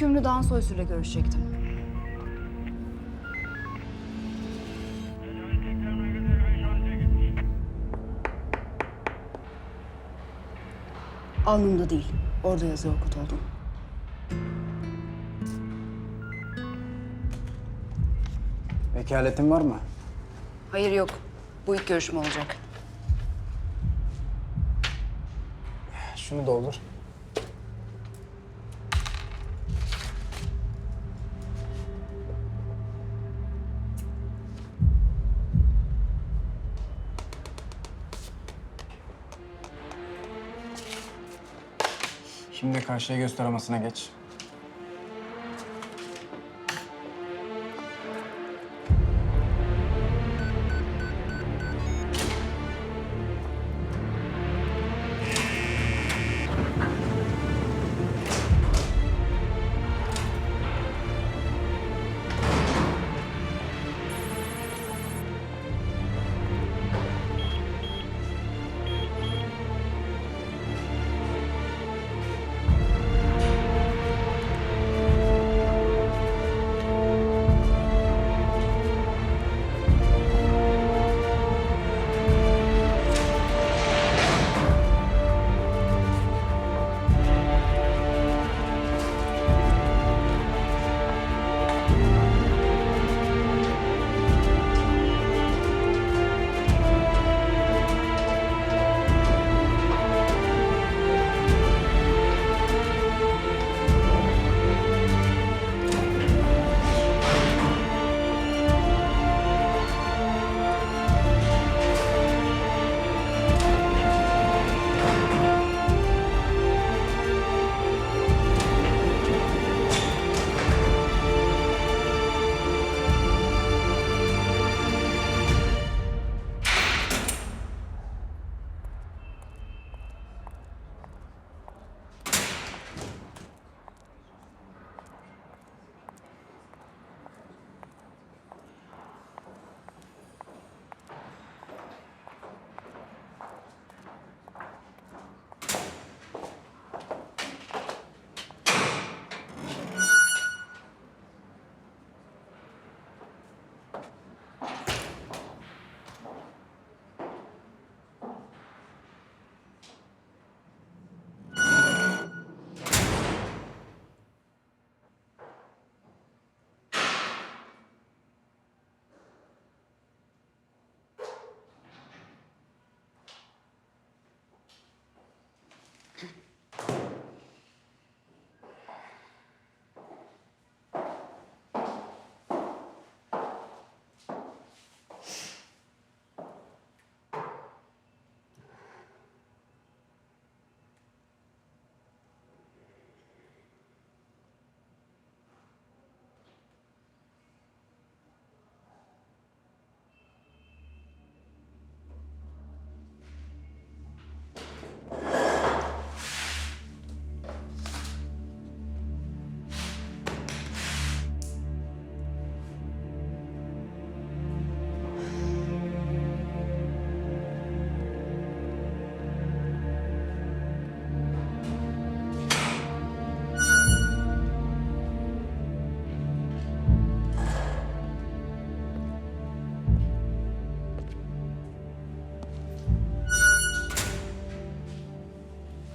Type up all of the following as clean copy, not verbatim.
Hükümlü Dağın Soysu'yla görüşecektim. Alnımda değil, orada yazıyor Kut oldum. Vekaletin var mı? Hayır yok, bu ilk görüşme olacak. Şunu doldur. Şimdi karşıya göz taramasına geç.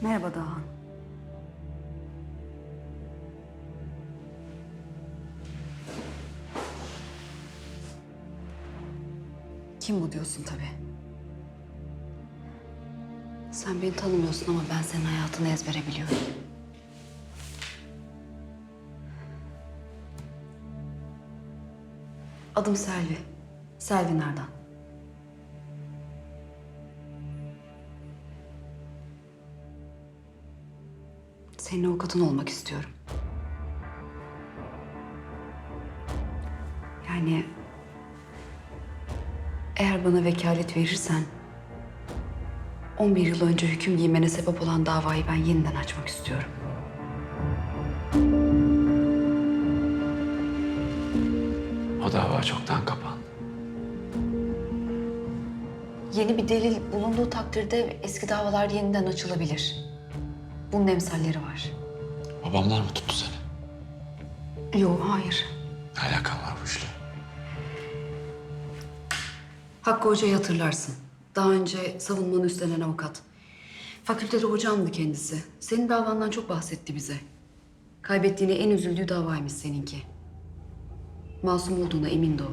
Merhaba Dağhan. Kim bu diyorsun tabii. Sen beni tanımıyorsun ama ben senin hayatını ezbere biliyorum. Adım Selvi. Selvi Nardan. Senin avukatın olmak istiyorum. Yani eğer bana vekalet verirsen 11 yıl önce hüküm giymene sebep olan davayı ben yeniden açmak istiyorum. O dava çoktan kapandı. Yeni bir delil bulunduğu takdirde eski davalar yeniden açılabilir. Bunun emsalleri var. Babamlar mı tuttu seni? Yok, hayır. Ne alakan var bu işle? Hakkı Hoca'yı hatırlarsın. Daha önce savunmanı üstlenen avukat. Fakültede hocamdı kendisi. Senin davandan çok bahsetti bize. Kaybettiğine en üzüldüğü davaymış seninki. Masum olduğuna emindi o.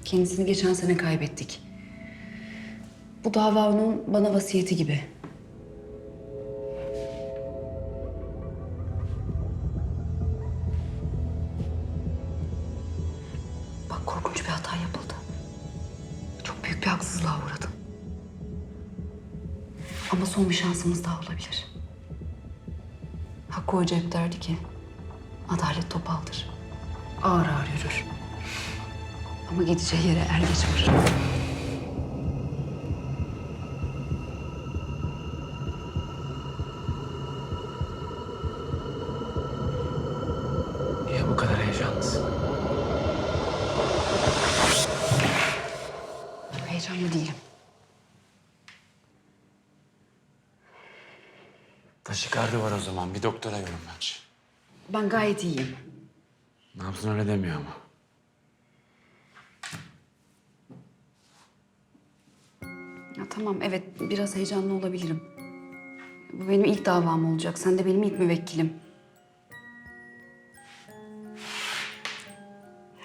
Kendisini geçen sene kaybettik. Bu dava onun bana vasiyeti gibi. Bak, korkunç bir hata yapıldı. Çok büyük bir haksızlığa uğradın. Ama son bir şansımız daha olabilir. Hakkı Hoca hep derdi ki, adalet topaldır. Ağır ağır yürür. Ama gideceği yere er geç varır. Niye bu kadar heyecanlısın? Heyecanlı değilim. Taşikardi var o zaman. Bir doktora yorum bence. Ben gayet iyiyim. Ne yaptın öyle demiyor ama. Ya tamam, evet biraz heyecanlı olabilirim. Bu benim ilk davam olacak. Sen de benim ilk müvekkilim.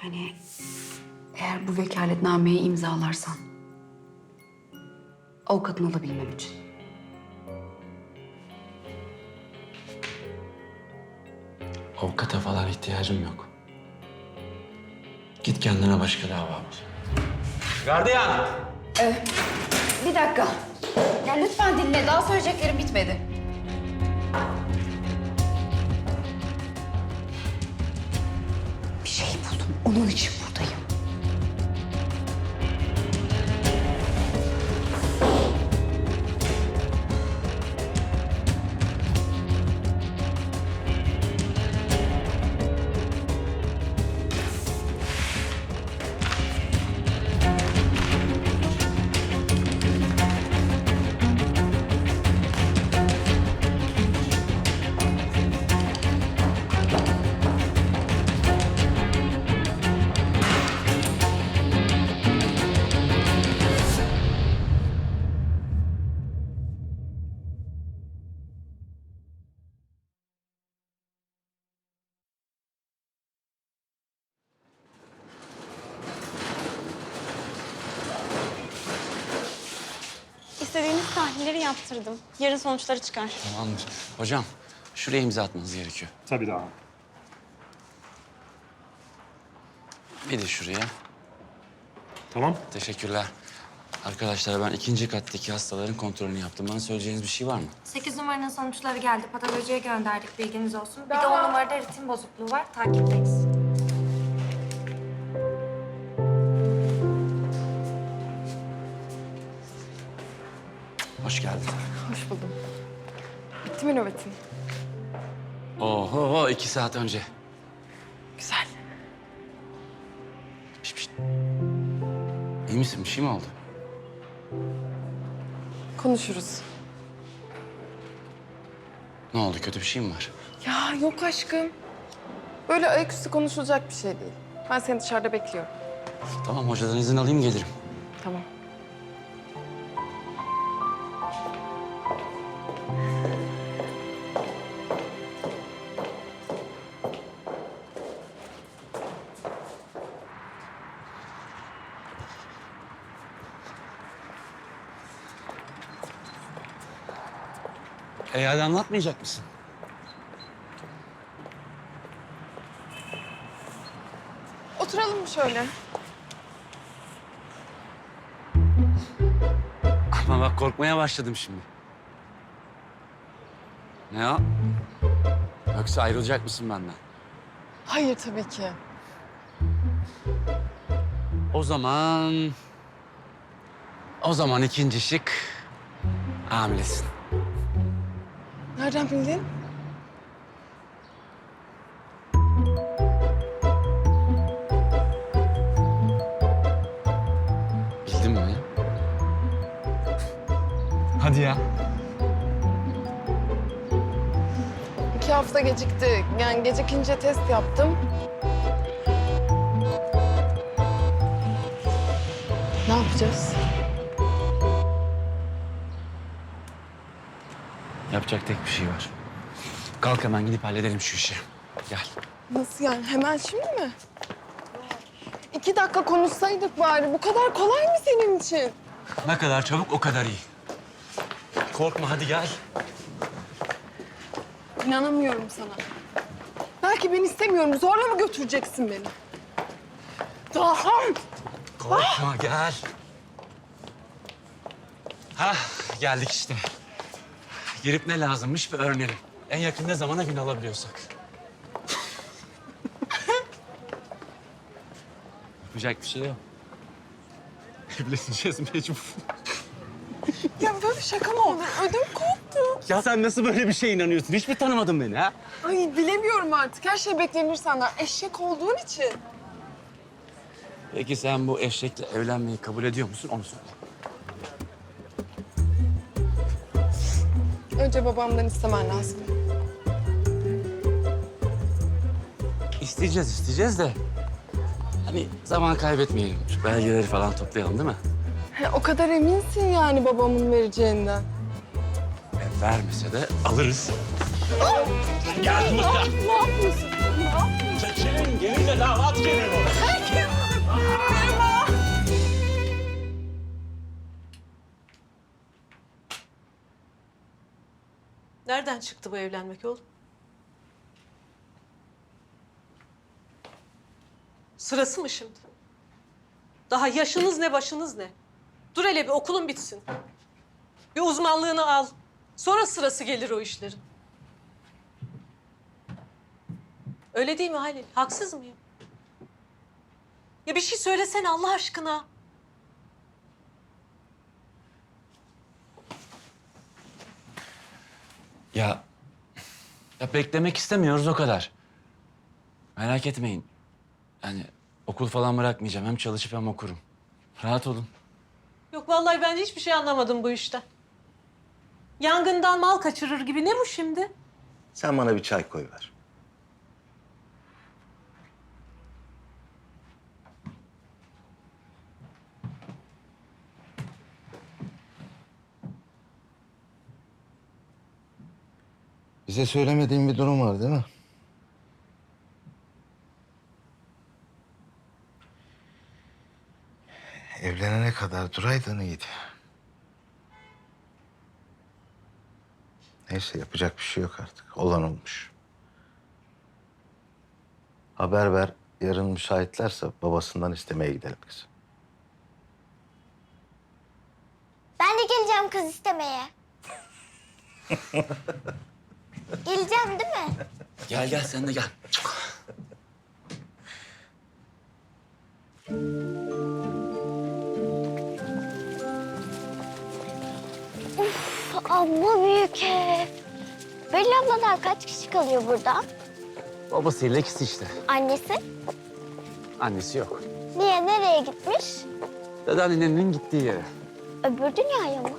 Yani eğer bu vekaletnameyi imzalarsan avukatın olabilmem için. Avukata falan ihtiyacım yok. Git kendine başka dava bul. Gardiyan! Bir dakika. Ya lütfen dinle. Daha söyleyeceklerim bitmedi. Bir şey buldum. Onun için buradayım. İstediğiniz tahlilleri yaptırdım. Yarın sonuçları çıkar. Tamamdır. Hocam, şuraya imza atmanız gerekiyor. Tabii daha. Bir de şuraya. Tamam. Teşekkürler. Arkadaşlar ben ikinci kattaki hastaların kontrolünü yaptım. Bana söyleyeceğiniz bir şey var mı? 8 numaranın sonuçları geldi. Patolojiye gönderdik, bilginiz olsun. Bir de 10 numarada ritim bozukluğu var. Takipteyiz. Hoş geldin. Hoş buldum. Bitti mi nöbetin? Oho, 2 saat önce. Güzel. Piş, piş. İyi misin? Bir şey mi oldu? Konuşuruz. Ne oldu? Kötü bir şey mi var? Ya yok aşkım. Böyle ayaküstü konuşulacak bir şey değil. Ben seni dışarıda bekliyorum. Tamam, hocadan izin alayım gelirim. Tamam. hadi anlatmayacak mısın? Oturalım mı şöyle? Ama bak korkmaya başladım şimdi. Ne o? Yoksa ayrılacak mısın benden? Hayır tabii ki. O zaman... O zaman ikinci şık... Hamilesin. Nereden bildin? Bildin mi? Hadi ya. 2 hafta gecikti. Yani gecikince test yaptım. Ne yapacağız? Yapacak tek bir şey var. Kalk hemen gidip halledelim şu işi. Gel. Nasıl yani? Hemen şimdi mi? 2 dakika konuşsaydık bari. Bu kadar kolay mı senin için? Ne kadar çabuk o kadar iyi. Korkma hadi gel. İnanamıyorum sana. Belki ben istemiyorum. Zorla mı götüreceksin beni? Daha. Korkma gel. Hah geldik işte. Girip ne lazımmış bir öğrenelim. En yakın ne zamana gün alabiliyorsak. Yapacak bir şey yok. Evleneceğiz mecbur. Ya böyle şaka mı olur? Ödüm koptu. Ya sen nasıl böyle bir şeye inanıyorsun? Hiç mi tanımadın beni ha? Ay bilemiyorum artık. Her şey beklenir senden. Eşek olduğun için. Peki sen bu eşekle evlenmeyi kabul ediyor musun? Onu söyle. Önce babamdan istemen lazım. İsteyeceğiz de... Hani zaman kaybetmeyelim. Şu belgeleri falan toplayalım değil mi? O kadar eminsin yani babamın vereceğinden. Vermese de alırız. Gel buraya. Ne yapıyorsun? Çekilin, gelin de damat gelin. Nereden çıktı bu evlenmek oğlum? Sırası mı şimdi? Daha yaşınız ne, başınız ne? Dur hele bir okulun bitsin. Bir uzmanlığını al. Sonra sırası gelir o işlerin. Öyle değil mi Halil? Haksız mıyım? Ya bir şey söylesene Allah aşkına. Ya beklemek istemiyoruz o kadar. Merak etmeyin. Yani okul falan bırakmayacağım. Hem çalışıp hem okurum. Rahat olun. Yok vallahi ben hiçbir şey anlamadım bu işten. Yangından mal kaçırır gibi. Ne bu şimdi? Sen bana bir çay koy ver. Bize söylemediğin bir durum var değil mi? Evlenene kadar duraydın iyiydi. Neyse yapacak bir şey yok artık. Olan olmuş. Haber ver. Yarın müsaitlerse babasından istemeye gidelim kızım. Ben de geleceğim kız istemeye. Geleceğim değil mi? Gel sen de gel. Amma büyük ev. Belli abladan kaç kişi kalıyor burada? Babasıyla ikisi işte. Annesi? Annesi yok. Niye, nereye gitmiş? Dedeannenin gittiği yere. Öbür dünyaya mı?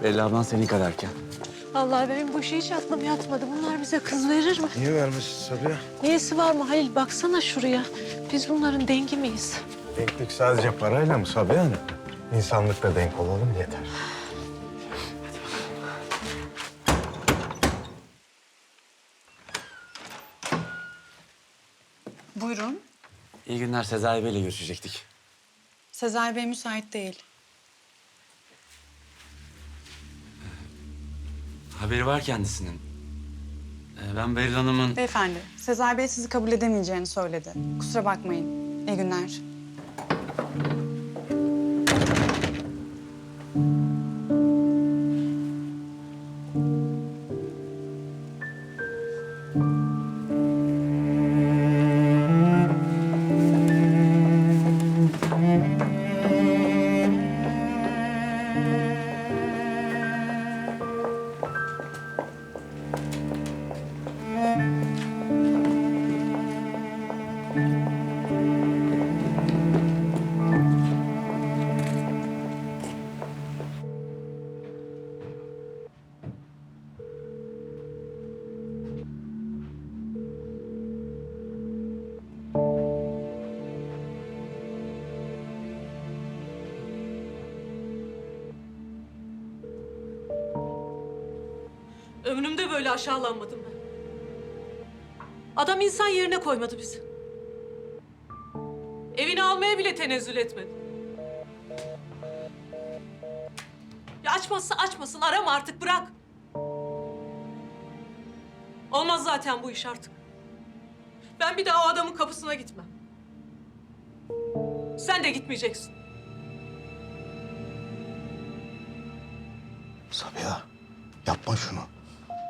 Belli ablan senin kadarken. Vallahi benim bu işe hiç aklım yatmadı. Bunlar bize kız verir mi? Niye vermişsin Sabiha? Niyesi var mı Halil? Baksana şuraya. Biz bunların dengi miyiz? Denklik sadece parayla mı Sabiha Hanım? İnsanlıkla denk olalım yeter. Buyurun. İyi günler. Sezai Bey'le görüşecektik. Sezai Bey müsait değil. Haberi var kendisinin. Ben Beril Hanım'ın... Beyefendi, Sezai Bey sizi kabul edemeyeceğini söyledi. Kusura bakmayın. İyi günler. Ömrümde böyle aşağılanmadım ben. Adam insan yerine koymadı bizi. Evini almaya bile tenezzül etmedi. Ya açmazsa açmasın, arama artık, bırak. Olmaz zaten bu iş artık. Ben bir daha o adamın kapısına gitmem. Sen de gitmeyeceksin. Sabiha, yapma şunu.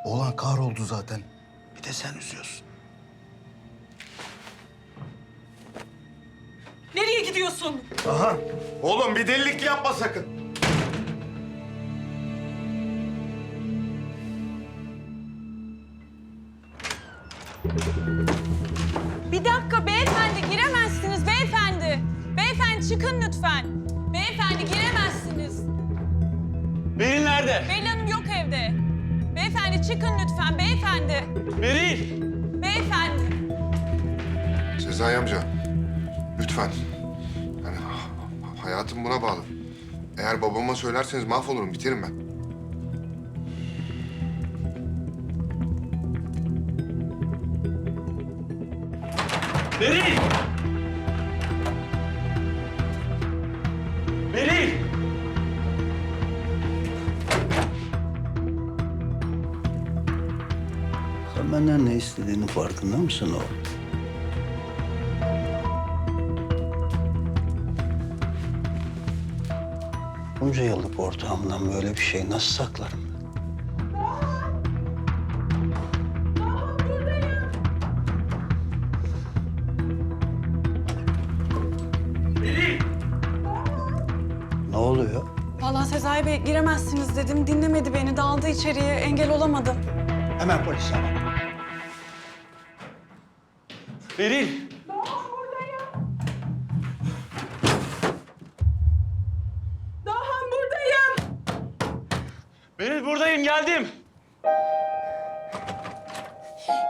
Oğlan kahroldu zaten. Bir de sen üzüyorsun. Nereye gidiyorsun? Aha. Oğlum bir delilik yapma sakın. Bir dakika beyefendi, giremezsiniz beyefendi. Beyefendi çıkın lütfen. Beyefendi giremezsiniz. Beril nerede? Beril Hanım yok evde. Beyefendi çıkın lütfen beyefendi. Beril! Beyefendi. Sezai amca, lütfen. Yani hayatım buna bağlı. Eğer babama söylerseniz mahvolurum, biterim ben. Beril! Beril! Sen benden ne istediğinin farkında mısın oğlum? Bunca yıllık ortağımdan böyle bir şey nasıl saklarım ben? Ne oluyor? Vallahi Sezai Bey giremezsiniz dedim. Dinlemedi beni. Daldı içeriye. Engel olamadım. Hemen polise bak. Beril! Daha buradayım. Beril buradayım, geldim.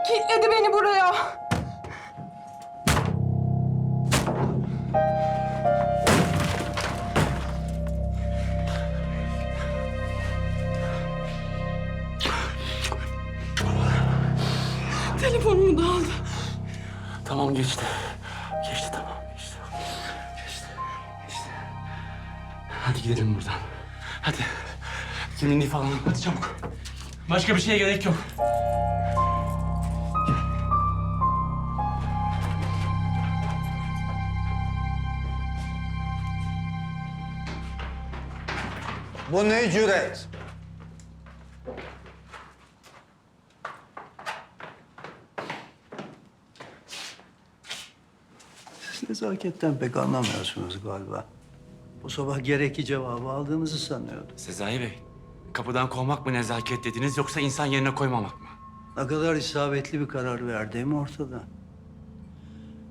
Kilitledi beni buraya. Telefonumu da aldı. Tamam geçti. Geçti tamam geçti. Geçti. Geçti. Hadi gidelim buradan. Hadi. Kimliğini falan hadi çabuk. Başka bir şeye gerek yok. Bu ne cüret? Siz nezaketten pek anlamıyorsunuz galiba. Bu sabah gereki cevabı aldığınızı sanıyordum. Sezai Bey, kapıdan kovmak mı nezaket dediniz yoksa insan yerine koymamak mı? Ne kadar isabetli bir karar verdiğim ortada.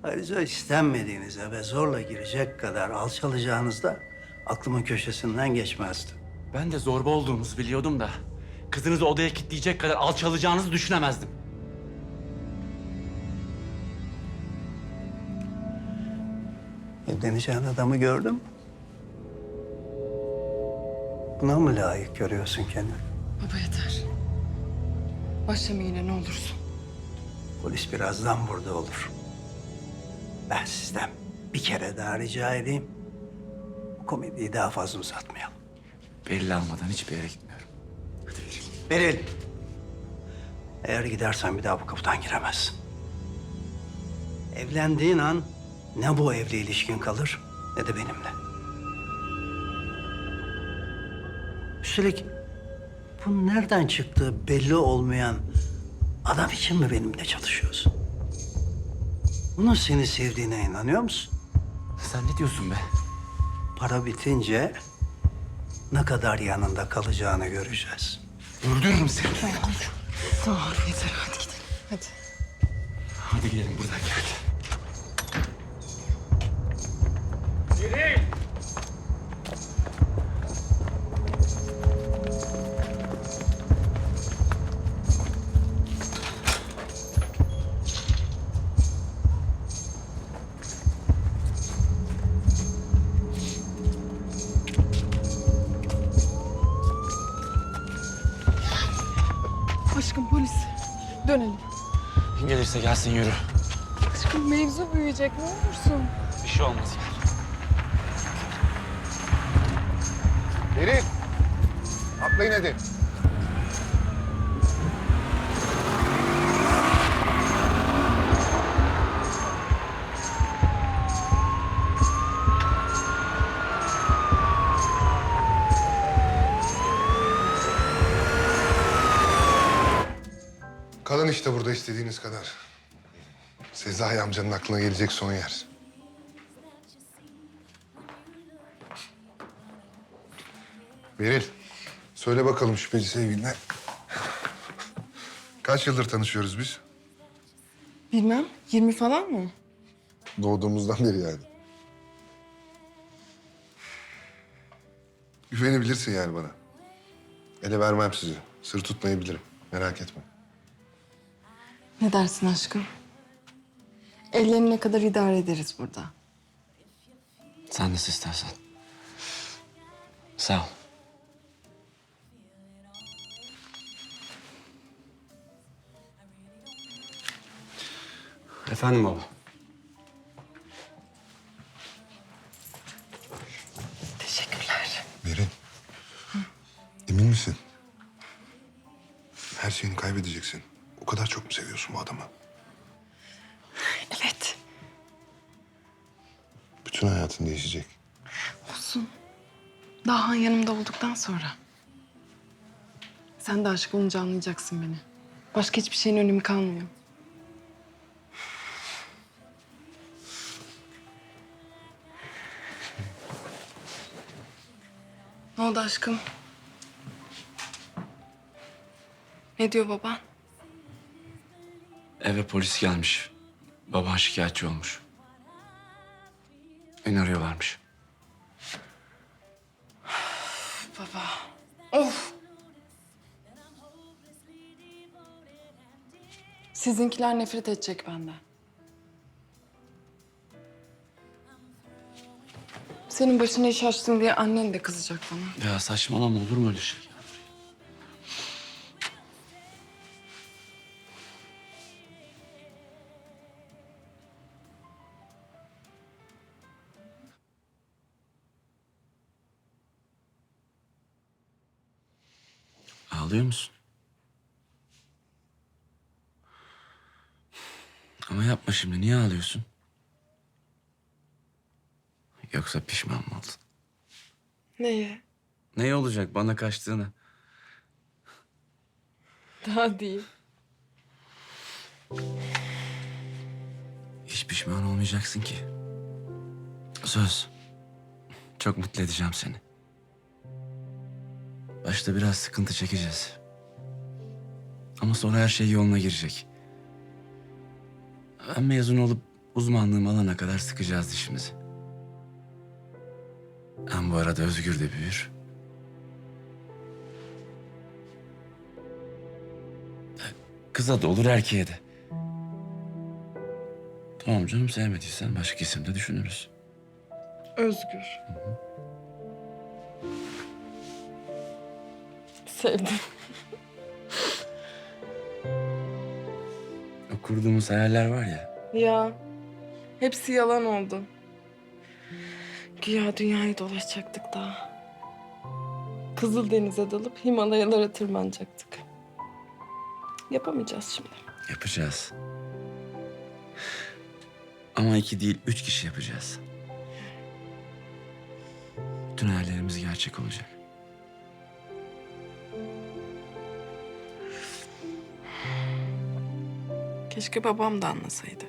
Ayrıca istenmediğiniz eve zorla girecek kadar alçalacağınız da aklımın köşesinden geçmezdi. Ben de zorba olduğunuzu biliyordum da kızınızı odaya kilitleyecek kadar alçalacağınızı düşünemezdim. Evleneceğin adamı gördün mü? Buna mı layık görüyorsun kendini? Baba yeter. Başlama yine ne olursun. Polis birazdan burada olur. Ben sizden bir kere daha rica edeyim. Bu komediyi daha fazla uzatmayalım. Beril almadan hiçbir yere gitmiyorum. Hadi Beril. Beril, Eğer gidersen bir daha bu kapıdan giremezsin. Evlendiğin an ne bu evli ilişkin kalır ne de benimle. Üstelik bu nereden çıktığı belli olmayan adam için mi benimle çalışıyorsun? Bunun seni sevdiğine inanıyor musun? Sen ne diyorsun be? Para bitince ne kadar yanında kalacağını göreceğiz. Öldürürüm seni. Tamam yeter hadi gidelim. Hadi. Hadi gidelim buradan gel. Aşkım polis. Dönelim. Gelirse gelsin yürü. Aşkım mevzu büyüyecek ne olursun. Bir şey olmaz gel. Beril. Atlayın hadi. Kalın işte burada istediğiniz kadar. Sezai amcanın aklına gelecek son yer. Beril, söyle bakalım şüpheci sevgiline. Kaç yıldır tanışıyoruz biz? Bilmem 20 falan mı? Doğduğumuzdan beri yani. Güvenebilirsin yani bana. Ele vermem sizi. Sır tutmayabilirim. Merak etme. Ne dersin aşkım? Ellerine kadar idare ederiz burada. Sen nasıl istersen. Sağ ol. Efendim baba. Teşekkürler. Beril. Emin misin? Her şeyini kaybedeceksin. O kadar çok mu seviyorsun bu adamı? Evet. Bütün hayatın değişecek. Olsun. Daha yanımda olduktan sonra. Sen de aşık olunca anlayacaksın beni. Başka hiçbir şeyin önemi kalmıyor. Ne oldu aşkım? Ne diyor baban? Eve polis gelmiş. Baban şikayetçi olmuş. Beni arıyorlarmış. Baba. Of. Sizinkiler nefret edecek benden. Senin başına iş açtın diye annen de kızacak bana. Ya saçmalama, olur mu öyle şey? Ağlıyor musun? Ama yapma şimdi. Niye ağlıyorsun? Yoksa pişman mı oldun? Neye? Ne olacak bana kaçtığına? Daha değil. Hiç pişman olmayacaksın ki. Söz. Çok mutlu edeceğim seni. Başta biraz sıkıntı çekeceğiz. Ama sonra her şey yoluna girecek. Ben mezun olup uzmanlığım alana kadar sıkacağız dişimizi. Hem bu arada Özgür de büyür. Kıza da olur, erkeğe de. Tamam canım, sevmediysen başka isim de düşünürüz. Özgür. Sevdim. O kurduğumuz hayaller var ya. Ya. Hepsi yalan oldu. Güya dünyayı dolaşacaktık daha. Kızıldeniz'e dalıp Himalayalara tırmanacaktık. Yapamayacağız şimdi. Yapacağız. Ama 2 değil, 3 kişi yapacağız. Bütün hayallerimiz gerçek olacak. Keşke babam da anlasaydı.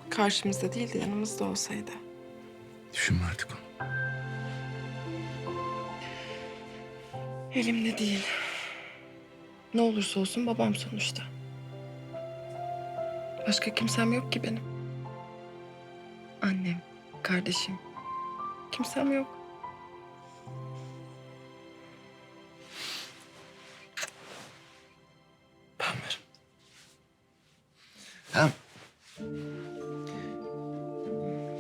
Karşımızda değil de yanımızda olsaydı. Düşünme artık onu. Elimde değil. Ne olursa olsun babam sonuçta. Başka kimsem yok ki benim. Annem, kardeşim. Kimsem yok. Ben varım.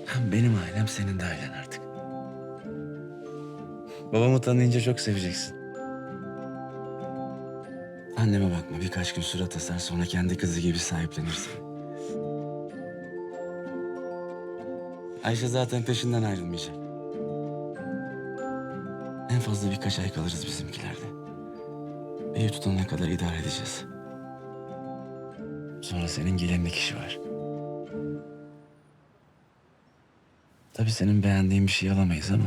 Hem benim ailem senin de ailen artık. Babamı tanıyınca çok seveceksin. Anneme bakma, birkaç gün surat asar, sonra kendi kızı gibi sahiplenirsin. Ayşe zaten peşinden ayrılmayacak. En fazla birkaç ay kalırız bizimkilerde. Evi tutana kadar idare edeceğiz. Sonra senin gelinlik işi var. Tabii senin beğendiğin bir şey alamayız ama...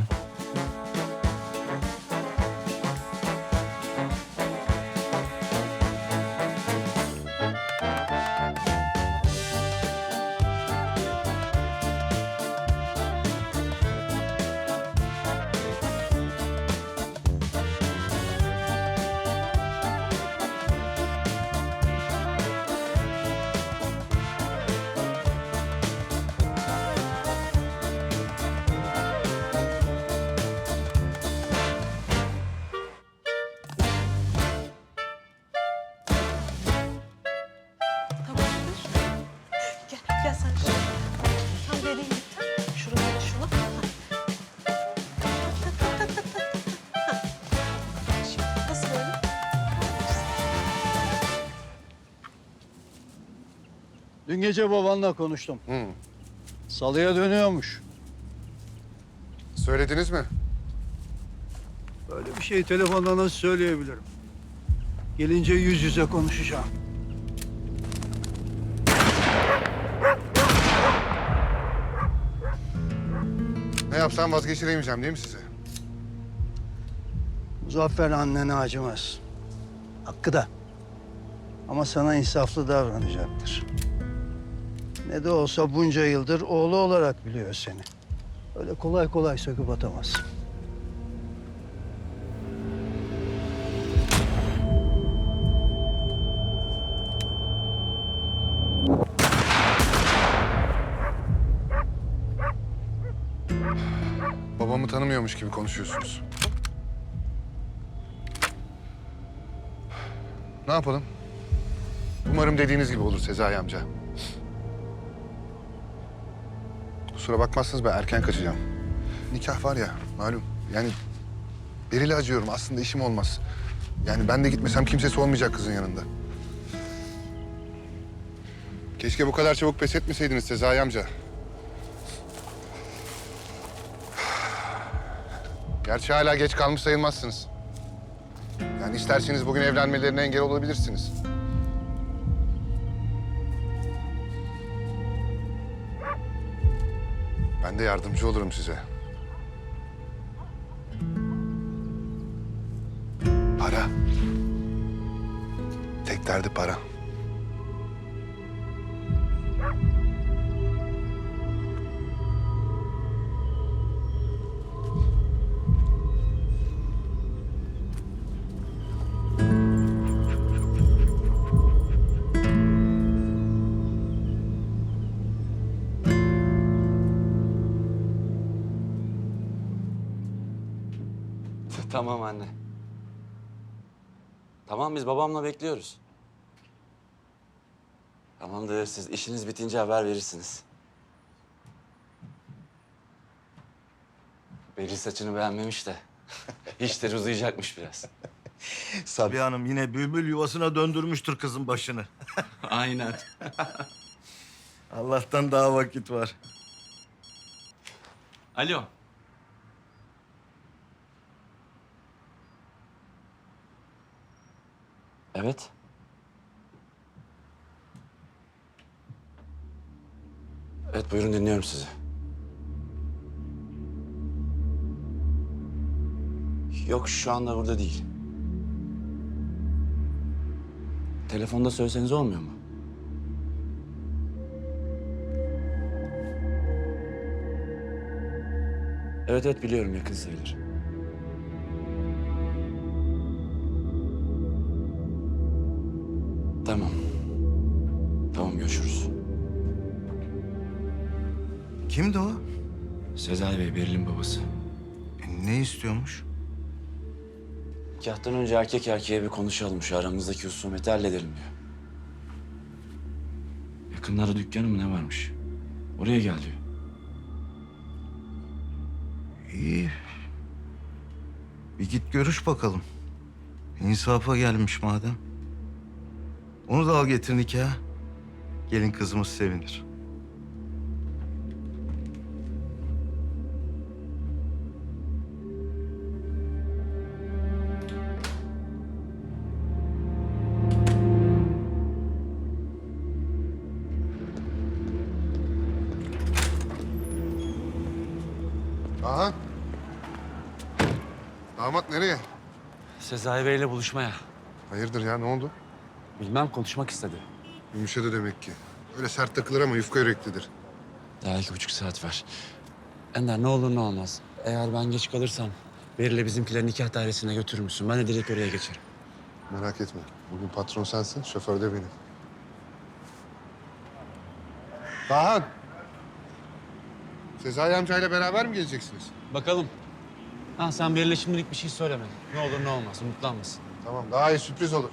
Gel sen şöyle. Tam vereyim bir tane. Şuraya şunu. Şimdi nasıl böyle? Dün gece babanla konuştum. Salıya dönüyormuş. Söylediniz mi? Böyle bir şeyi telefonda nasıl söyleyebilirim? Gelince yüz yüze konuşacağım. Ne yapsam vazgeçiremeyeceğim değil mi size? Muzaffer annene acımaz. Hakkı da. Ama sana insaflı davranacaktır. Ne de olsa bunca yıldır oğlu olarak biliyor seni. Öyle kolay kolay söküp atamaz. Babamı tanımıyormuş gibi konuşuyorsunuz. Ne yapalım? Umarım dediğiniz gibi olur Sezai amca. Kusura bakmazsınız, ben erken kaçacağım. Nikah var ya malum. Yani Beril'e acıyorum. Aslında işim olmaz. Yani ben de gitmesem kimsesi olmayacak kızın yanında. Keşke bu kadar çabuk pes etmeseydiniz Sezai amca. Gerçi hala geç kalmış sayılmazsınız. Yani isterseniz bugün evlenmelerine engel olabilirsiniz. Ben de yardımcı olurum size. Para. Tek derdi para. Tamam anne. Tamam, biz babamla bekliyoruz. Tamamdır, siz işiniz bitince haber verirsiniz. Beril saçını beğenmemiş de. İşleri uzayacakmış biraz. Sabiha Hanım yine bülbül yuvasına döndürmüştür kızın başını. Aynen. Allah'tan daha vakit var. Alo. Evet. Evet, buyurun dinliyorum sizi. Yok, şu anda burada değil. Telefonda söyleseniz olmuyor mu? Evet evet, biliyorum, yakın sayılır. Tamam. Tamam, görüşürüz. Kimdi o? Sezai Bey, Beril'in babası. Ne istiyormuş? Nikahtan önce erkek erkeğe bir konuşalım. Şu aramızdaki husumeti halledelim diyor. Yakınlarda dükkanı mı ne varmış? Oraya gel diyor. İyi. Bir git görüş bakalım. İnsafa gelmiş madem. Onu da al getir nikaha. Gelin kızımız sevinir. Aha. Damat nereye? Sezai Bey'le buluşmaya. Hayırdır ya, ne oldu? Bilmem, konuşmak istedi. Yumuşadı demek ki. Öyle sert takılır ama yufka yüreklidir. Daha 2,5 saat var. Ender, ne olur ne olmaz. Eğer ben geç kalırsam Beril'le bizimkileri nikah dairesine götürür müsün? Ben de direkt oraya geçerim. Merak etme. Bugün patron sensin, şoför de benim. Dahan. Sezai amcayla beraber mi geleceksiniz? Bakalım. Ha, sen Beril'e şimdilik bir şey söylemedin. Ne olur ne olmaz, umutlanmasın. Tamam, daha iyi sürpriz olur.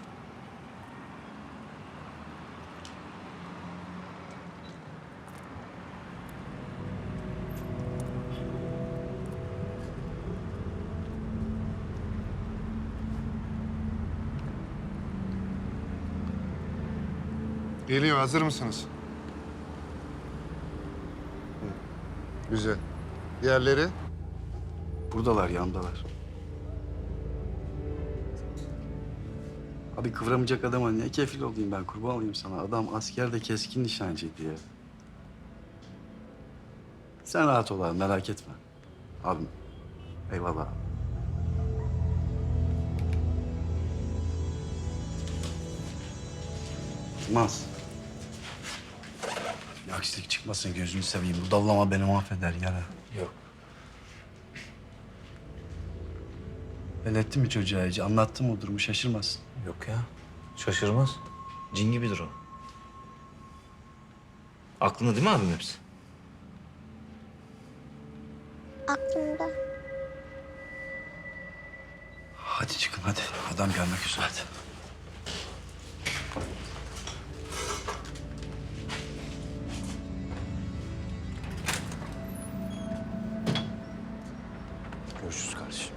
Geliyor, hazır mısınız? Hı, güzel. Diğerleri? Buradalar, yandalar. Abi kıvramayacak adama ne kefil olayım ben, kurban olayım sana. Adam askerde keskin nişancıydı ya. Sen rahat ol abi, merak etme. Abim, eyvallah. Yılmaz. Bir aksilik çıkmasın, gözünü seveyim. Bu dallama beni mahveder yara. Yok. Bellettin mi çocuğa hiç? Anlattın mı o durumu? Şaşırmasın. Yok ya. Şaşırmaz. Cin gibidir o. Aklında değil mi abim hepsi? Aklımda. Hadi çıkın hadi. Adam gelmek üzere hadi. Görüşürüz kardeşim.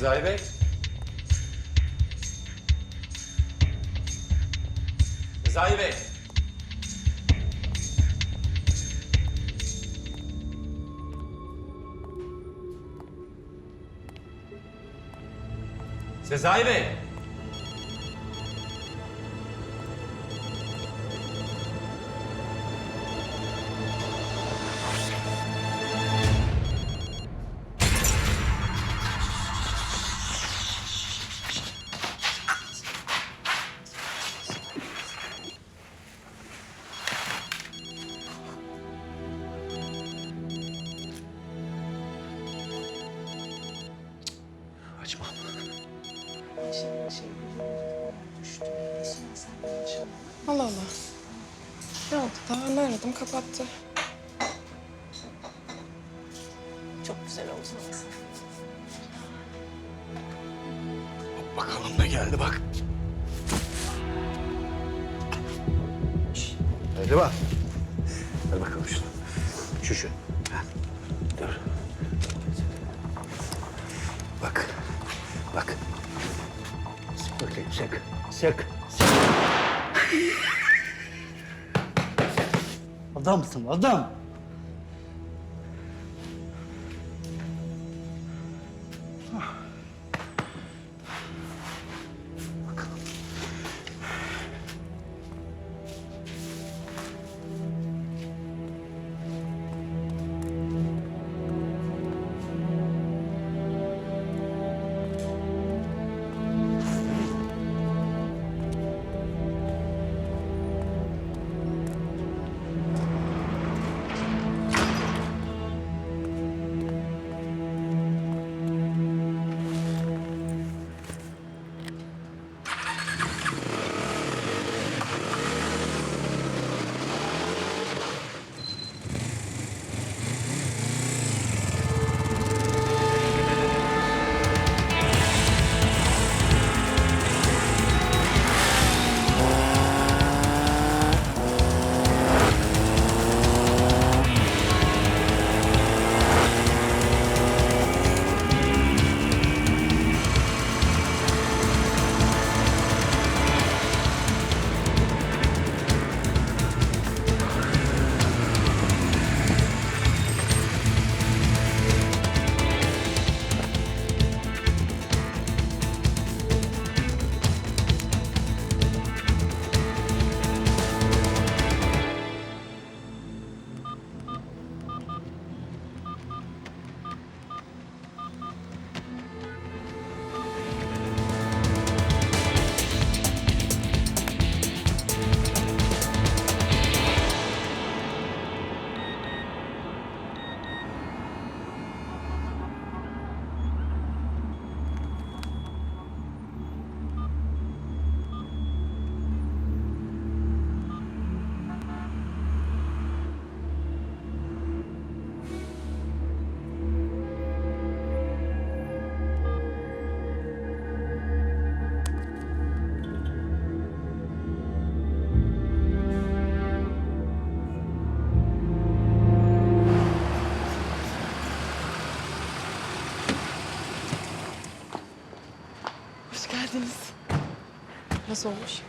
Sezai Bey. Sezai Bey. Sezai Bey. Açma. Allah Allah. Ne oldu? Daha ne aradım, kapattı. Çok güzel oldu Hasan. Bakalım ne geldi bak. Hadi bak. Ver bakalım şunu. Şu. Ha. Dur. Bak. Bak. Sık bakayım, sık. Sık. Sık. Adamsın, adam. Hoş geldiniz. Nasıl olmuş?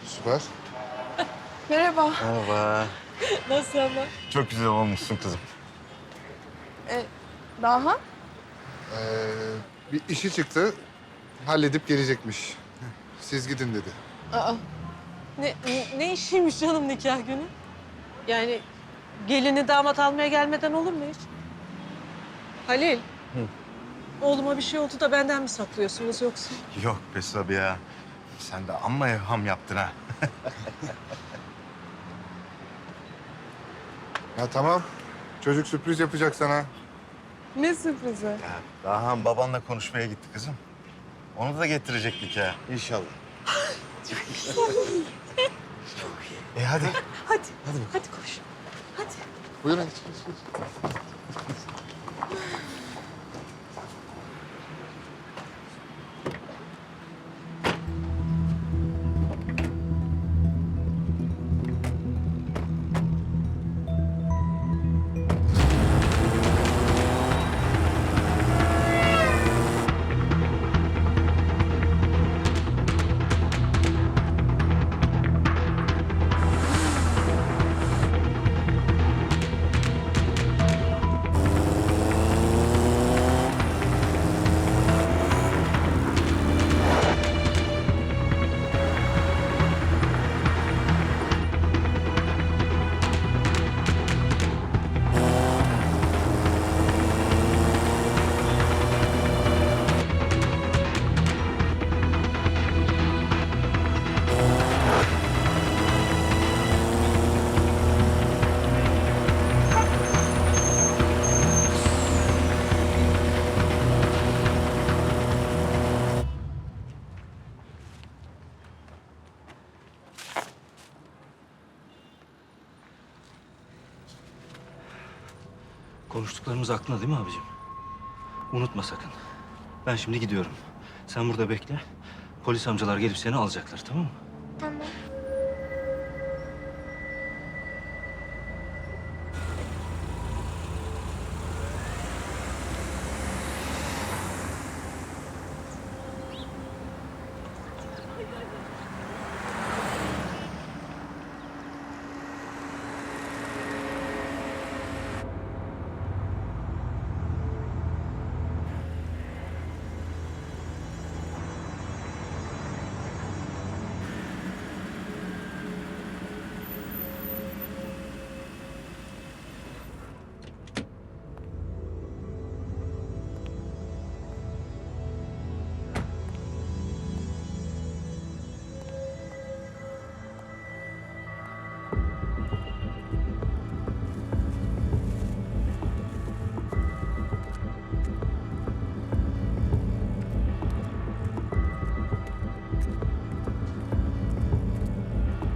Süper. Merhaba. Merhaba. Nasıl ama? Çok güzel olmuşsun kızım. Daha? Bir işi çıktı. Halledip gelecekmiş. Siz gidin dedi. Aa. Ne işiymiş canım nikah günü? Yani gelini damat almaya gelmeden olur mu hiç? Halil. Oğluma bir şey oldu da benden mi saklıyorsunuz yoksa? Yok be Sabiha. Sen de amma evham yaptın ha. Ya tamam. Çocuk sürpriz yapacak sana. Ne sürprizi? Ya Dahan babanla konuşmaya gitti kızım. Onu da getirecek nikah. İnşallah. Hadi. Hadi koş. Hadi. Buyurun. Geç. konuştuklarımız aklında değil mi abicim? Unutma sakın. Ben şimdi gidiyorum. Sen burada bekle. Polis amcalar gelip seni alacaklar, tamam mı? Tamam.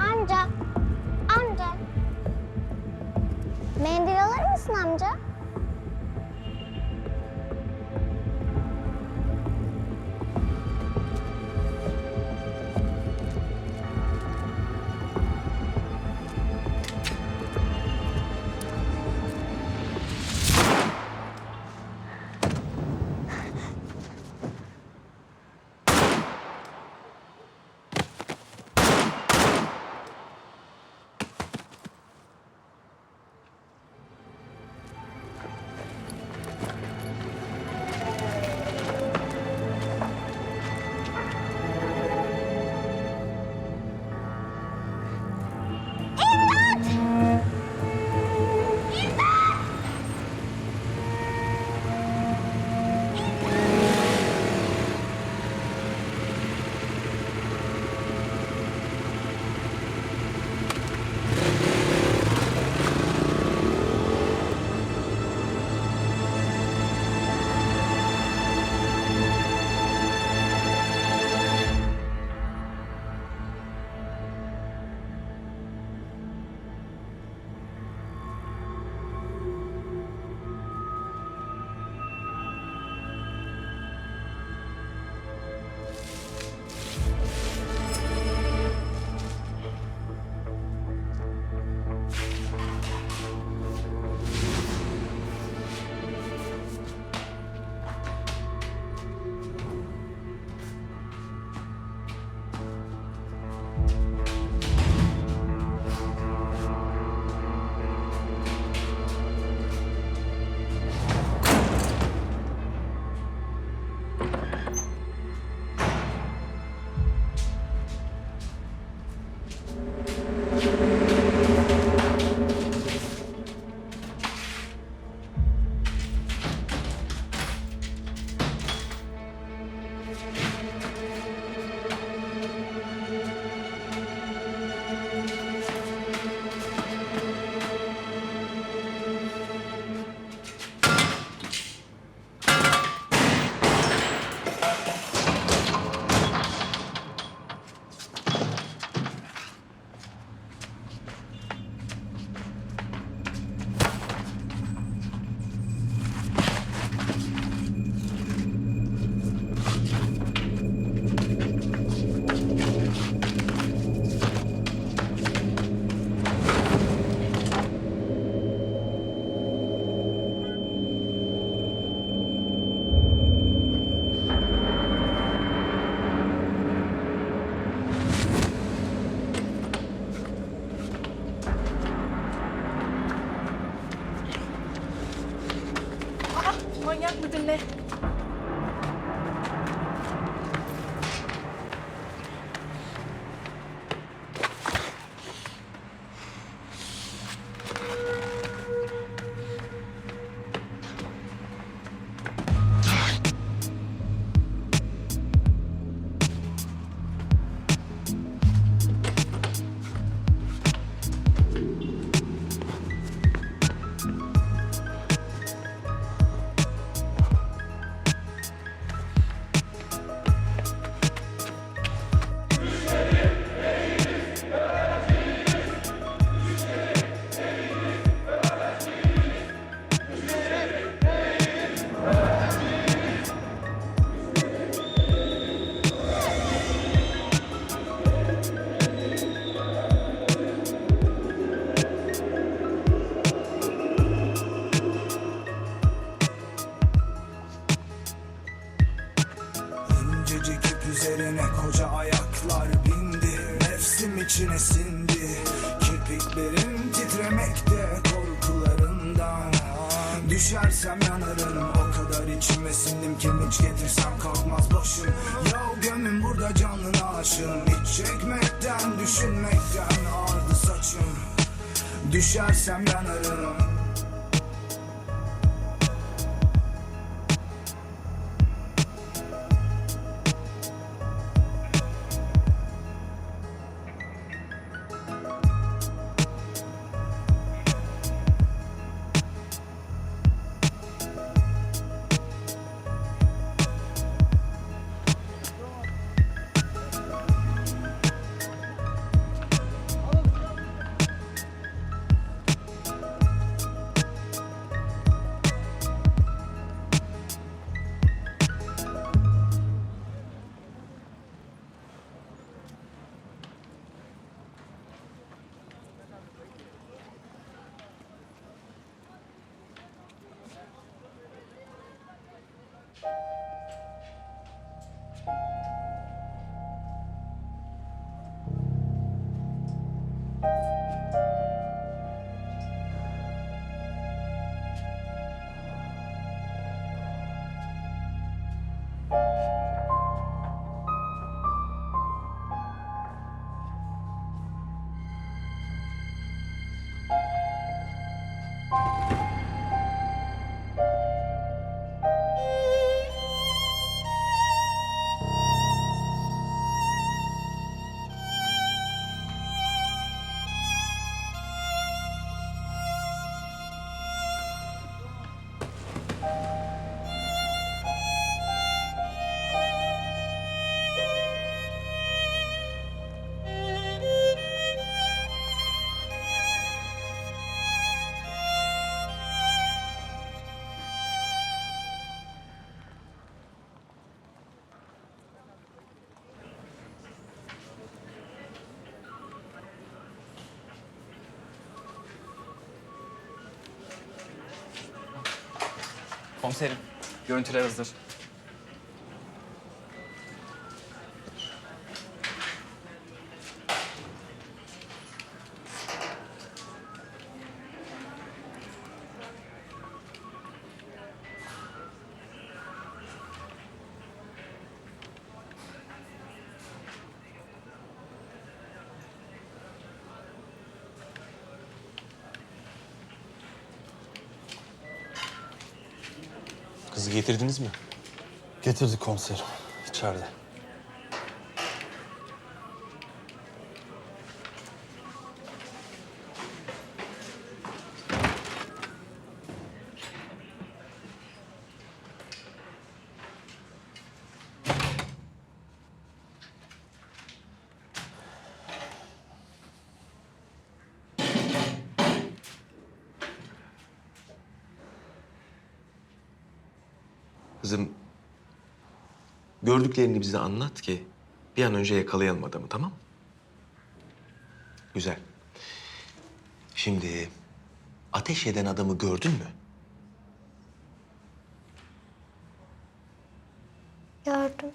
Amca, amca. Mendil alır mısın amca? Manyak mıdır ne? üzerine koca ayaklar bindi. Nefsim içine sindi. Kirpiklerim titremekte korkularından. Düşersem yanarım, o kadar içime sindim ki hiç getirsem kalkmaz başım. Ya gönlüm burada canına aşığım. Hiç çekmekten, düşünmekten ağrıdı saçım. Düşersem yanarım. Komiserim, görüntüler hazır. Kızı getirdiniz mi? Getirdik komiserim. İçeride. Kızım, gördüklerini bize anlat ki bir an önce yakalayalım adamı, tamam mı? Güzel. Şimdi ateş eden adamı gördün mü? Gördüm.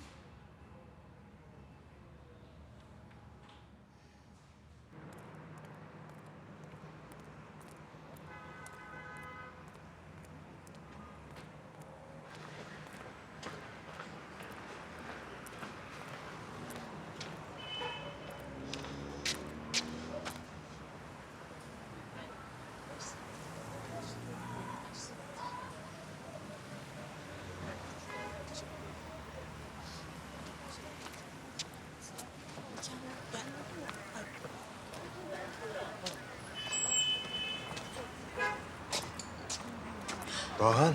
Dahan,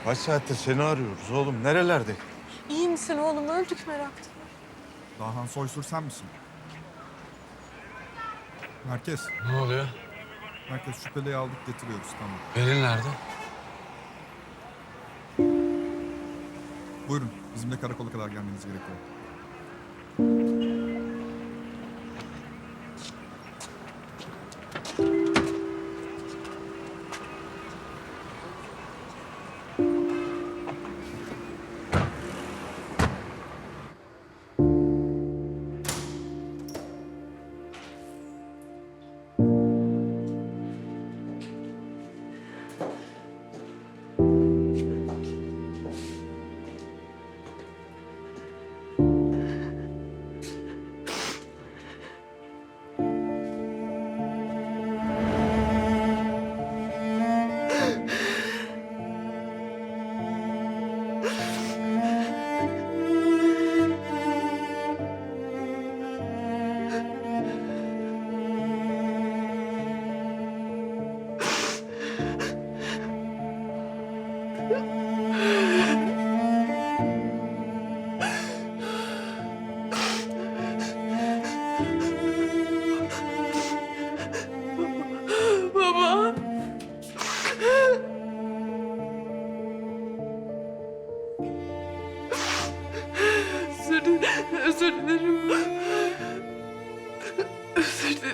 kaç saattir seni arıyoruz oğlum. Nerelerde? İyi misin oğlum? Öldük meraktan. Dahan Soysur sen misin? Merkez. Ne oluyor? Merkez şüpheliyi aldık getiriyoruz tamam. Beril nerede? Buyurun bizimle karakola kadar gelmeniz gerekiyor.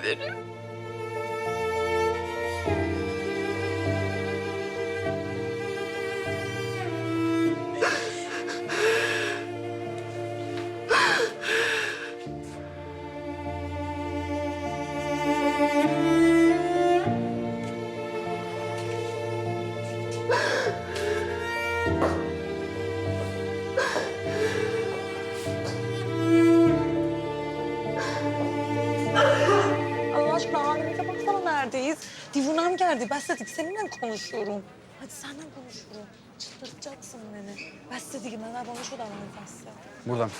ederim. Allah aşkına halimize baksana neredeyiz? Divunam geldi. Besledik seninle konuşuyorum. Hadi senden konuşuyorum. Çıldırtacaksın beni. Besledik ben bana şu da manifeste. Buradan.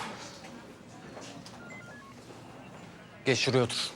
Geç şuraya otur.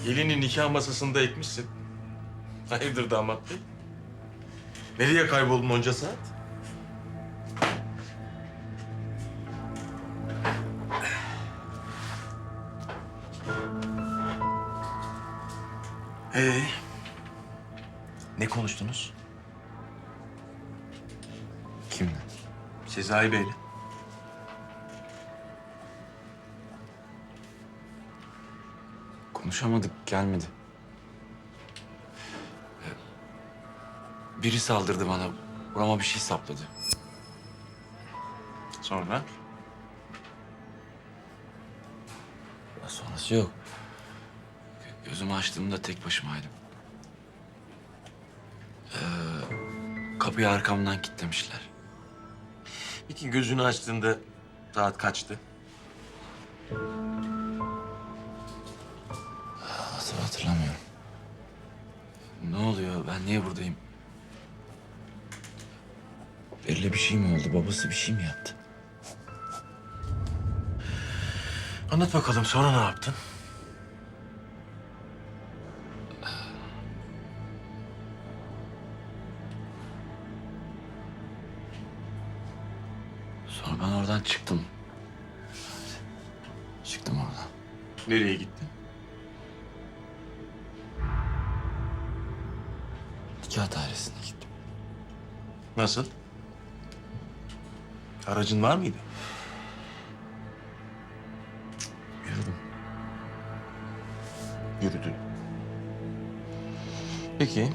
Gelini nikah masasında ekmişsin. Hayırdır damat bey? Nereye kayboldun onca saat? Ne konuştunuz? Kimle? Sezai Bey'le. Konuşamadık, gelmedi. Biri saldırdı bana. Burama bir şey sapladı. Sonra? Sonrası yok. Gözümü açtığımda tek başımaydım. Kapıyı arkamdan kilitlemişler. Peki gözünü açtığında saat kaçtı? Hatırlamıyorum. Ne oluyor? Ben niye buradayım? Beril'e bir şey mi oldu? Babası bir şey mi yaptı? Anlat bakalım, sonra ne yaptın? Sonra ben oradan çıktım. Çıktım oradan. Nereye gittin? Nikah dairesine gittim. Nasıl? Aracın var mıydı? Yürüdüm. Yürüdün. Peki,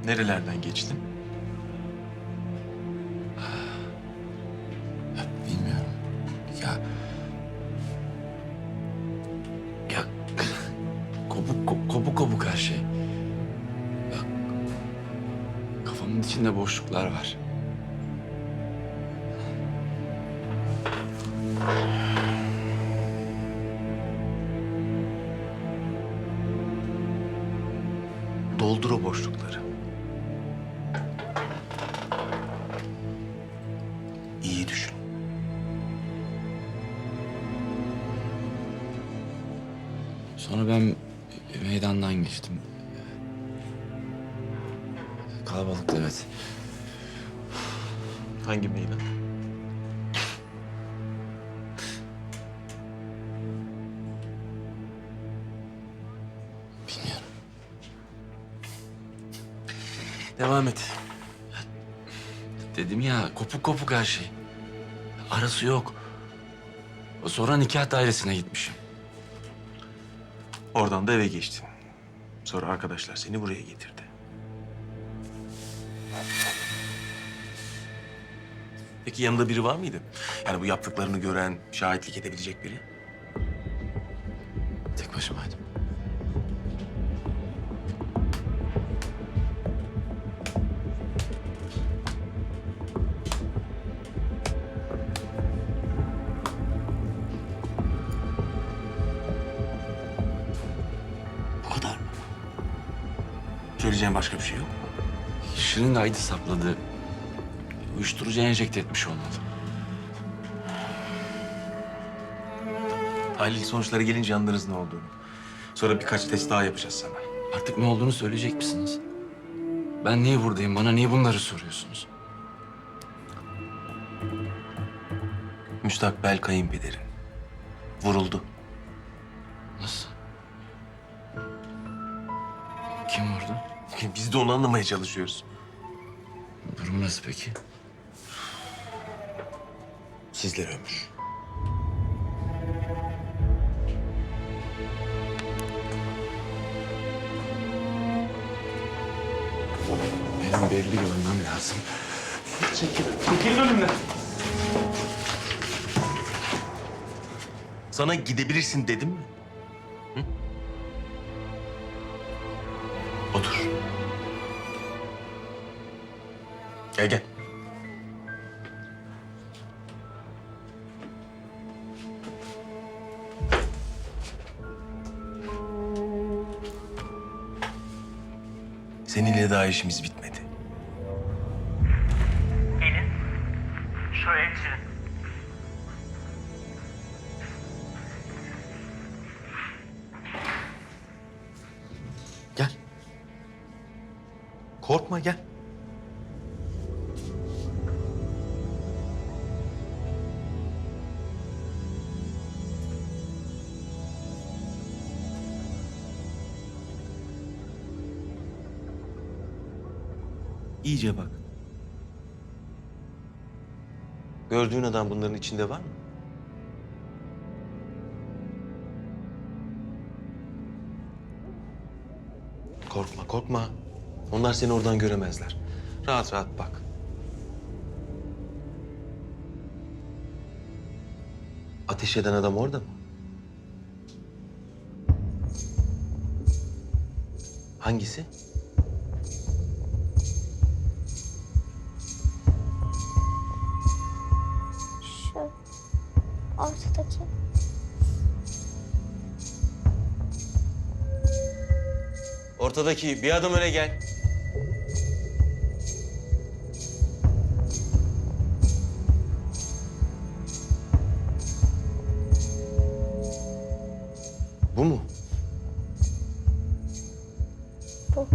nerelerden geçtin? Bilmiyorum. Ya kopuk her şey. Ya, kafamın içinde boşluklar var. Doldur o boşlukları. İyi düşün. Sonra ben meydandan geçtim. Kalabalıktı evet. Hangi meydan? Bilmiyorum. Devam et. Dedim ya kopuk her şey. Arası yok. Sonra nikah dairesine gitmişim. Oradan da eve geçtin. Sonra arkadaşlar seni buraya getirdi. Peki yanında biri var mıydı? Yani bu yaptıklarını gören, şahitlik edebilecek biri? Tek başımaydım. Bu kadar mı? Söyleyeceğin başka bir şey yok. Şırıngaydı sapladı. uyuşturucu enjekte etmiş olmalı. Halil sonuçları gelince anlarız ne olduğunu. Sonra birkaç test daha yapacağız sana. Artık ne olduğunu söyleyecek misiniz? Ben niye buradayım? Bana niye bunları soruyorsunuz? Müstakbel kayınpederin vuruldu. Nasıl? Kim vurdu? Biz de onu anlamaya çalışıyoruz. Durum nasıl peki? Sizlere ömür. Benim belli görmem lazım. Çekil önümden. Sana gidebilirsin dedim mi? Hı? Otur. Gel gel. Seninle daha işimiz bitmedi. Şu elçi. Gel. Korkma gel. İyice bak. Gördüğün adam bunların içinde var mı? Korkma, korkma. Onlar seni oradan göremezler. Rahat rahat bak. Ateş eden adam orada mı? Hangisi? Şu ortadaki. Ortadaki bir adım öne gel. Bu mu? Bu.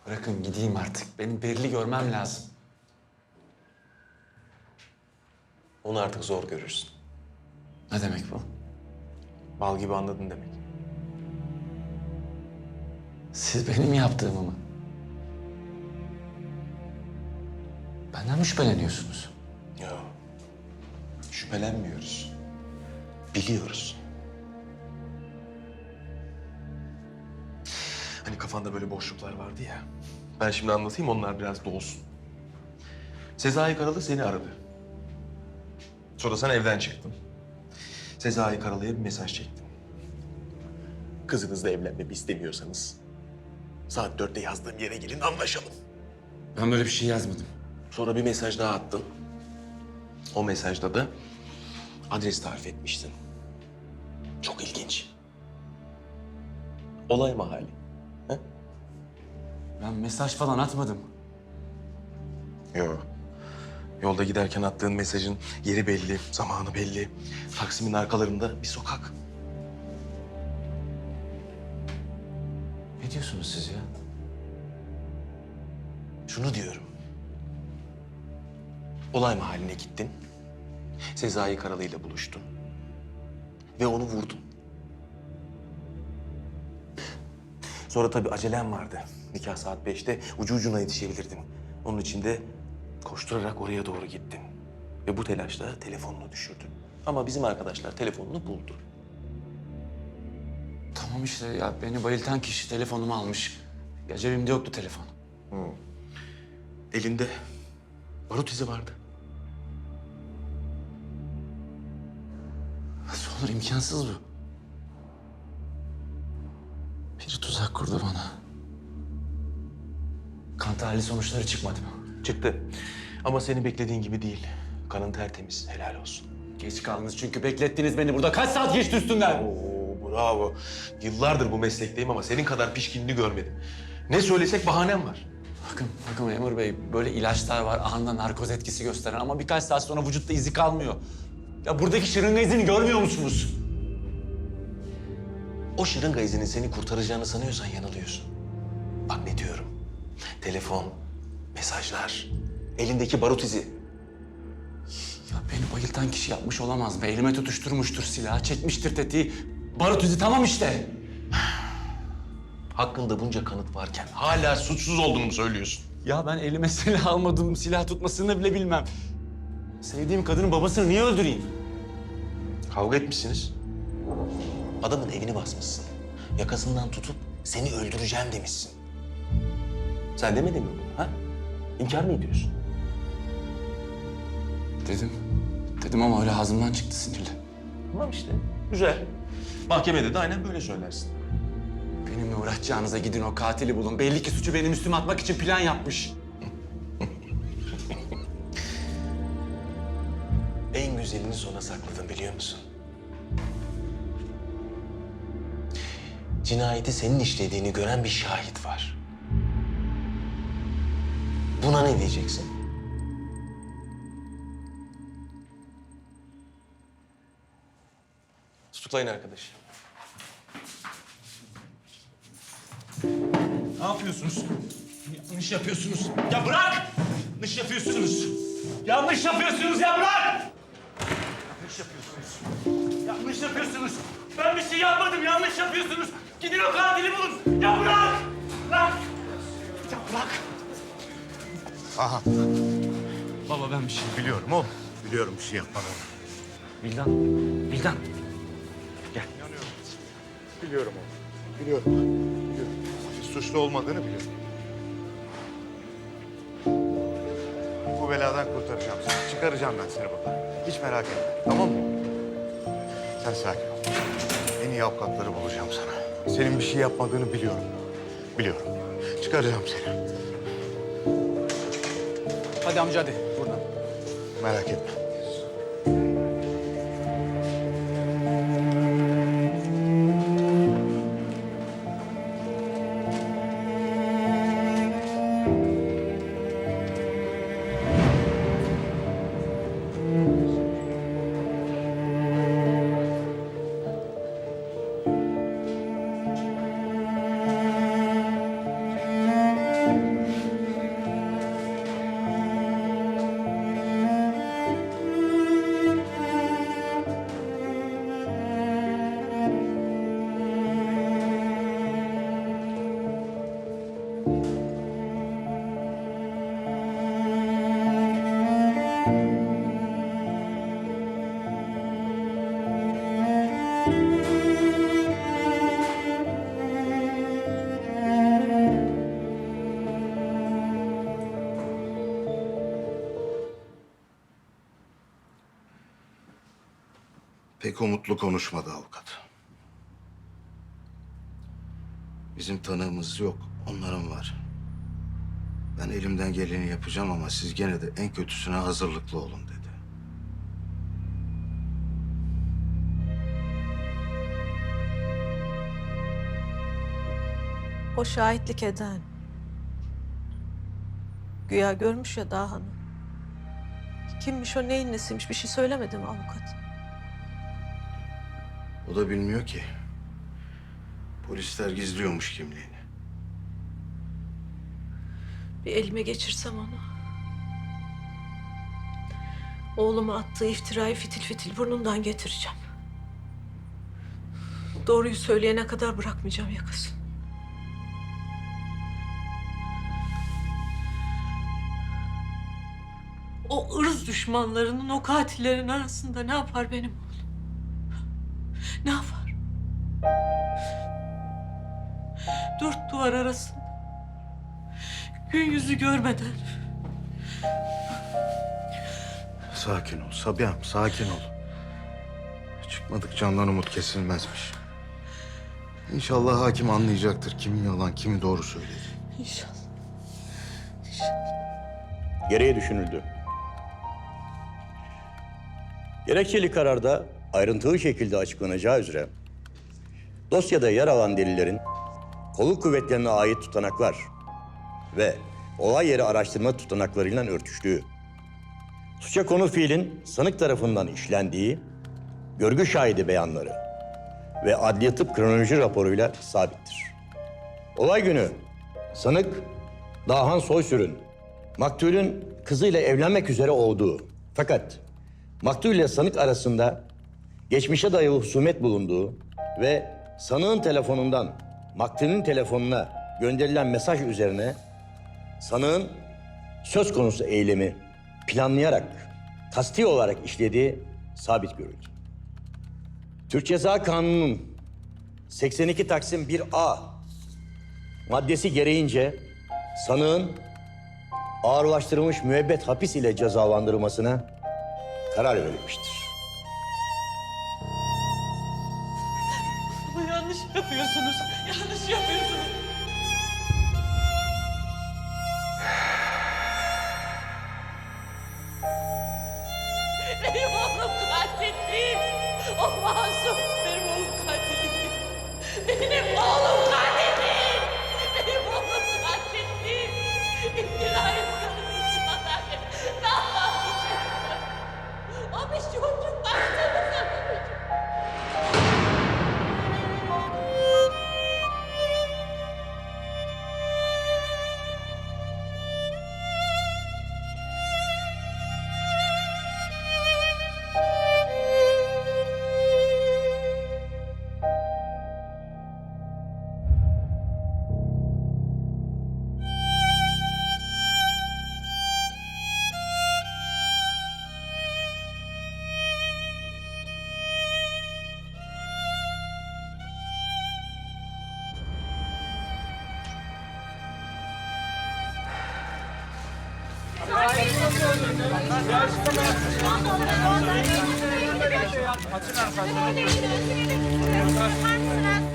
Bırakın gideyim artık. Benim Beril'i görmem lazım. Onu artık zor görürsün. Ne demek bu? Bal gibi anladın demek. Siz benim yaptığımı mı? Benden mi şüpheleniyorsunuz? Yok. Şüphelenmiyoruz. Biliyoruz. Hani kafanda böyle boşluklar vardı ya. Ben şimdi anlatayım, onlar biraz dolsun. Sezai Karalı seni aradı. Sonra sen evden çıktın. Sezai Karalı'ya bir mesaj çektin. Kızınızla evlenmemi istemiyorsanız saat 4'te yazdığım yere gelin, anlaşalım. Ben böyle bir şey yazmadım. Sonra bir mesaj daha attın. O mesajda da adres tarif etmiştin. Çok ilginç. Olay mahalli. He? Ben mesaj falan atmadım. Yok. Yolda giderken attığın mesajın yeri belli, zamanı belli. Taksim'in arkalarında bir sokak. Ne diyorsunuz siz ya? Şunu diyorum. Olay mahalline gittin. Sezai Karalı ile buluştun. Ve onu vurdun. Sonra tabii acelem vardı. Nikah saat 5'te ucu ucuna yetişebilirdin. Onun için de koşturarak oraya doğru gittin. Ve bu telaşla telefonunu düşürdün. Ama bizim arkadaşlar telefonunu buldu. Tamam işte ya beni bayıltan kişi telefonumu almış. Ya cebimde yoktu telefon. Elinde barut izi vardı. Nasıl olur, imkansız bu. Biri tuzak kurdu bana. Kan tahlili sonuçları çıkmadı mı? Çıktı. Ama senin beklediğin gibi değil. Kanın tertemiz, helal olsun. Geç kaldınız çünkü beklettiniz beni burada. Kaç saat geçti üstünden? Oo, bravo. Yıllardır bu meslekteyim ama senin kadar pişkinliğini görmedim. Ne söylesek bahanem var. Bakın memur bey, böyle ilaçlar var anında narkoz etkisi gösteren ama birkaç saat sonra vücutta izi kalmıyor. Ya buradaki şırınga izini görmüyor musunuz? O şırınga izinin seni kurtaracağını sanıyorsan yanılıyorsun. Bak ne diyorum. Telefon, mesajlar, elindeki barut izi. Ya beni bayıltan kişi yapmış olamaz mı? Elime tutuşturmuştur silahı, çekmiştir tetiği. Barut izi tamam işte. Hakkında bunca kanıt varken hala suçsuz olduğunu mu söylüyorsun? Ya ben elime silah almadım, silah tutmasını bile bilmem. Sevdiğim kadının babasını niye öldüreyim? Kavga etmişsiniz. Adamın evini basmışsın. Yakasından tutup seni öldüreceğim demişsin. Sen demedin mi bunu ha? İnkar mı ediyorsun? Dedim ama öyle ağzımdan çıktı sinirli. Tamam işte. Güzel. Mahkemede de aynen böyle söylersin. Benimle uğraşacağınıza gidin o katili bulun. Belli ki suçu benim üstüme atmak için plan yapmış. En güzelini sona sakladın biliyor musun? Cinayeti senin işlediğini gören bir şahit var. Buna ne diyeceksin? Tutuklayın arkadaşı. Ne yapıyorsunuz? Yanlış yapıyorsunuz. Ya bırak! Yanlış yapıyorsunuz. Yanlış yapıyorsunuz ya bırak! Yanlış yapıyorsunuz. Yanlış yapıyorsunuz. Ben bir şey yapmadım. Yanlış yapıyorsunuz. Gidin o katili bulun. Ya bırak! Bırak! Ya bırak! Aha. Baba ben bir şey... Biliyorum oğlum. Biliyorum bir şey yapmadığını. Vildan. Gel. Biliyorum oğlum. Biliyorum. Biliyorum. Hiç suçlu olmadığını biliyorum. Bu beladan kurtaracağım seni. Çıkaracağım ben seni buradan. Hiç merak etme. Tamam mı? Sen sakin ol. En iyi avukatları bulacağım sana. Senin bir şey yapmadığını biliyorum. Biliyorum. Çıkaracağım seni. Hadi amca hadi. Buradan. Merak etme. Pek umutlu konuşmadı avukat. Bizim tanığımız yok, onların var. Ben elimden geleni yapacağım ama siz gene de en kötüsüne hazırlıklı olun dedi. O şahitlik eden. Güya görmüş ya Daha'nı. Kimmiş o, neyin nesiymiş bir şey söylemedi mi avukat? O da bilmiyor ki. Polisler gizliyormuş kimliğini. Bir elime geçirsem onu. Oğluma attığı iftirayı fitil fitil burnundan getireceğim. Doğruyu söyleyene kadar bırakmayacağım yakasını. o ırz düşmanlarının, o katillerin arasında ne yapar benim oğlum? Ne yapar? Dört duvar arasında, gün yüzü görmeden. Sakin ol Sabiha'm, sakin ol. Çıkmadık candan umut kesilmezmiş. İnşallah hakim anlayacaktır kimin yalan, kimi doğru söyledi. İnşallah. Gereği düşünüldü. Gerekçeli kararda ayrıntılı şekilde açıklanacağı üzere dosyada yer alan delillerin kolluk kuvvetlerine ait tutanaklar ve olay yeri araştırma tutanaklarıyla örtüştüğü, suça konu fiilin sanık tarafından işlendiği, görgü şahidi beyanları ve adliye tıp kronoloji raporuyla sabittir. Olay günü sanık Dahan Soysür'ün maktulün kızıyla evlenmek üzere olduğu, fakat maktul ile sanık arasında geçmişe dayalı husumet bulunduğu ve sanığın telefonundan maktulün telefonuna gönderilen mesaj üzerine sanığın söz konusu eylemi planlayarak, kasti olarak işlediği sabit görüldü. Türk Ceza Kanunu'nun 82 Taksim 1A maddesi gereğince sanığın ağırlaştırılmış müebbet hapis ile cezalandırılmasına karar verilmiştir. Ama yanlış yapıyorsunuz. Yanlış yapıyorsunuz. Benim oğlum katil değil. O masum. Benim oğlum katil değil. Benim oğlum katil değil. Benim oğlum katil değil. İftira ediyorum için adalet. Daha bir şey yok. O bir çocuk baksanıza bir çocuk.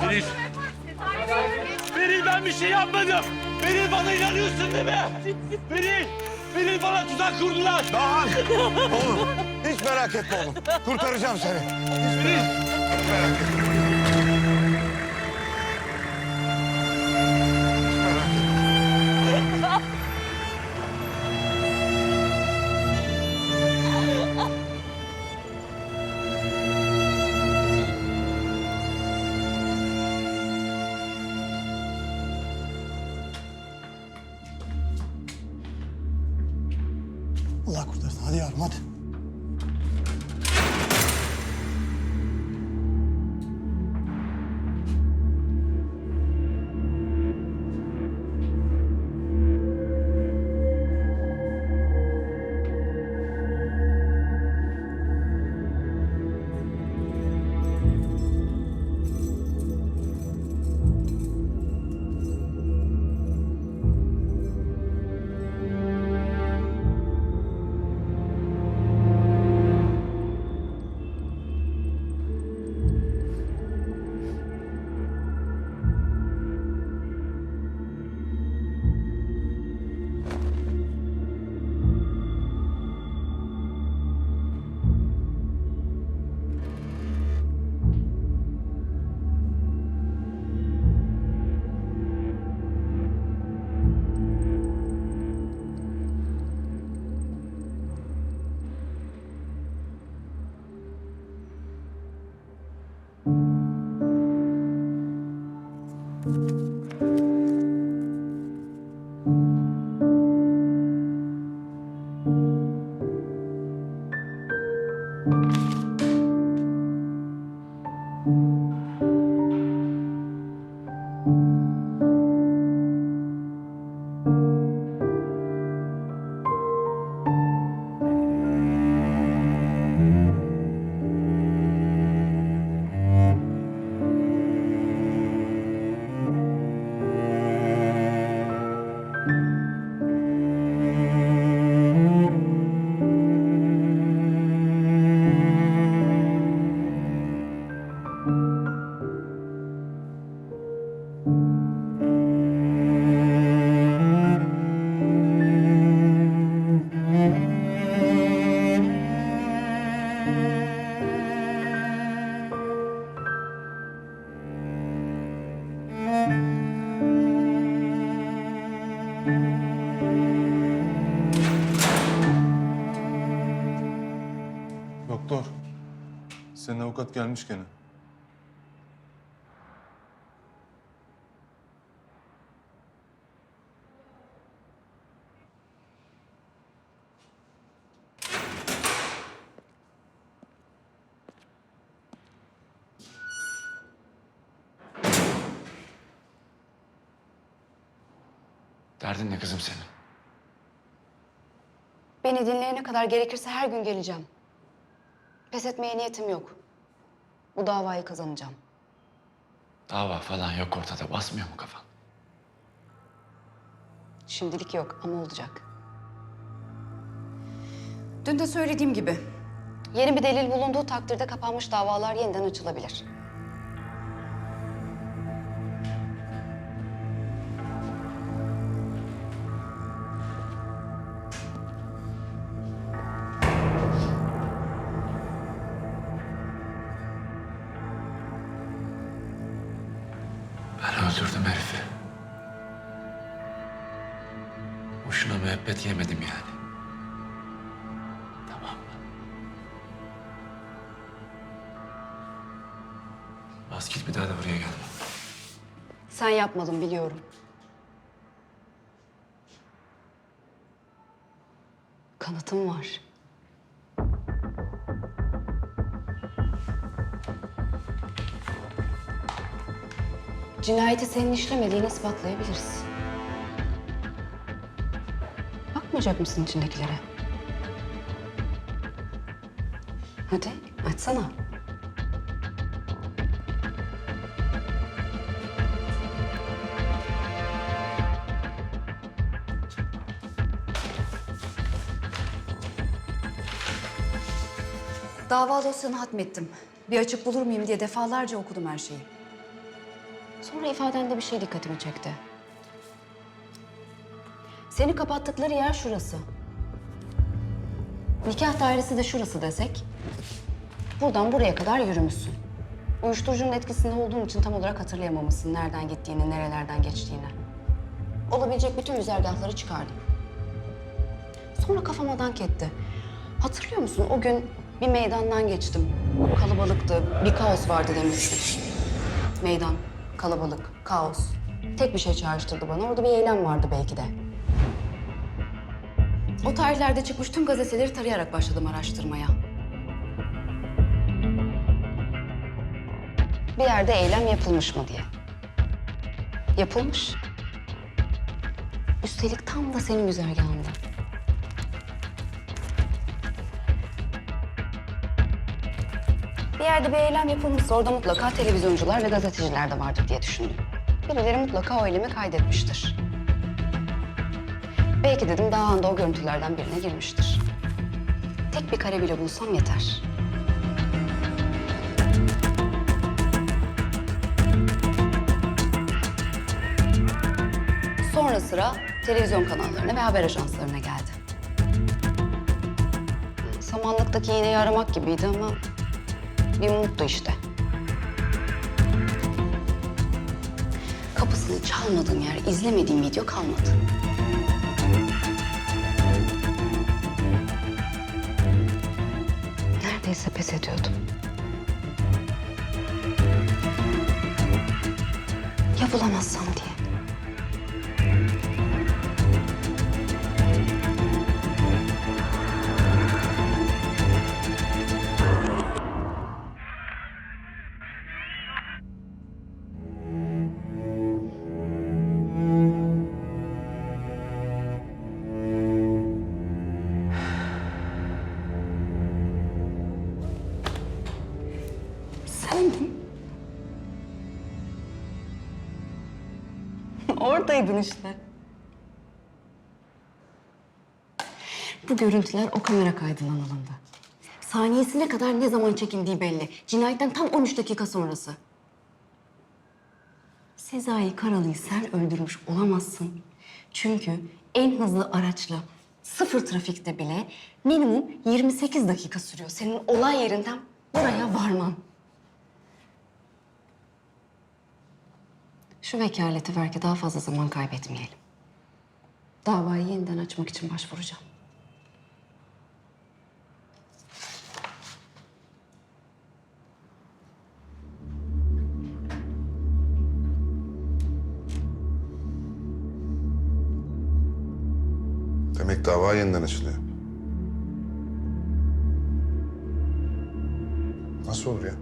Beril! Beril ben bir şey yapmadım! Beril bana inanıyorsun değil mi? Beril! Beril bana tuzak kurdular! Dahan! Oğlum hiç merak etme oğlum. Kurtaracağım seni. Hiç merak etme. Allah kurtarsın. Hadi yavrum hadi. Senin avukat gelmiş gene. Derdin ne kızım senin? Beni dinleyene kadar gerekirse her gün geleceğim. Pes etmeye niyetim yok. Bu davayı kazanacağım. Dava falan yok ortada. Basmıyor mu kafan? Şimdilik yok ama olacak. Dün de söylediğim gibi yeni bir delil bulunduğu takdirde kapanmış davalar yeniden açılabilir. Ben öldürdüm herifi. Boşuna müebbet yemedim yani. Tamam mı? Bas git, bir daha da buraya gelme. Sen yapmadın biliyorum. Kanıtım var. Cinayeti senin işlemediğini ispatlayabiliriz. Bakmayacak mısın içindekilere? Hadi açsana. Dava dosyanı hatmettim. Bir açık bulur muyum diye defalarca okudum her şeyi. Sonra ifadende bir şey dikkatimi çekti. Seni kapattıkları yer şurası. Nikah dairesi de şurası desek, buradan buraya kadar yürümüşsün. Uyuşturucunun etkisinde olduğun için tam olarak hatırlayamamışsın nereden gittiğini, nerelerden geçtiğini. Olabilecek bütün güzergahları çıkardım. Sonra kafama dank etti. Hatırlıyor musun o gün bir meydandan geçtim. Kalabalıktı, bir kaos vardı demiştim. Meydan, kalabalık, kaos. Tek bir şey çağrıştırdı bana. Orada bir eylem vardı belki de. O tarihlerde çıkmış tüm gazeteleri tarayarak başladım araştırmaya. Bir yerde eylem yapılmış mı diye. Yapılmış. Üstelik tam da senin güzergahında. Bir yerde bir eylem yapılmışsa orada mutlaka televizyoncular ve gazeteciler de vardır diye düşündüm. Birileri mutlaka o eylemi kaydetmiştir. Belki dedim daha anda o görüntülerden birine girmiştir. Tek bir kare bile bulsam yeter. Sonra sıra televizyon kanallarına ve haber ajanslarına geldi. Samanlıktaki iğneyi aramak gibiydi ama bir umuttu işte. Kapısını çalmadığım yer, izlemediğim video kalmadı. Neredeyse pes ediyordum. Ya bulamazsam diye. Oradaydın işte. Bu görüntüler o kamera kaydından alındı. Saniyesine kadar ne zaman çekildiği belli. Cinayetten tam 13 dakika sonrası. Sezai Karalı'yı sen öldürmüş olamazsın. Çünkü en hızlı araçla sıfır trafikte bile minimum 28 dakika sürüyor senin olay yerinden buraya varman. Şu vekaleti ver ki daha fazla zaman kaybetmeyelim. Davayı yeniden açmak için başvuracağım. Demek dava yeniden açılıyor. Nasıl olur ya?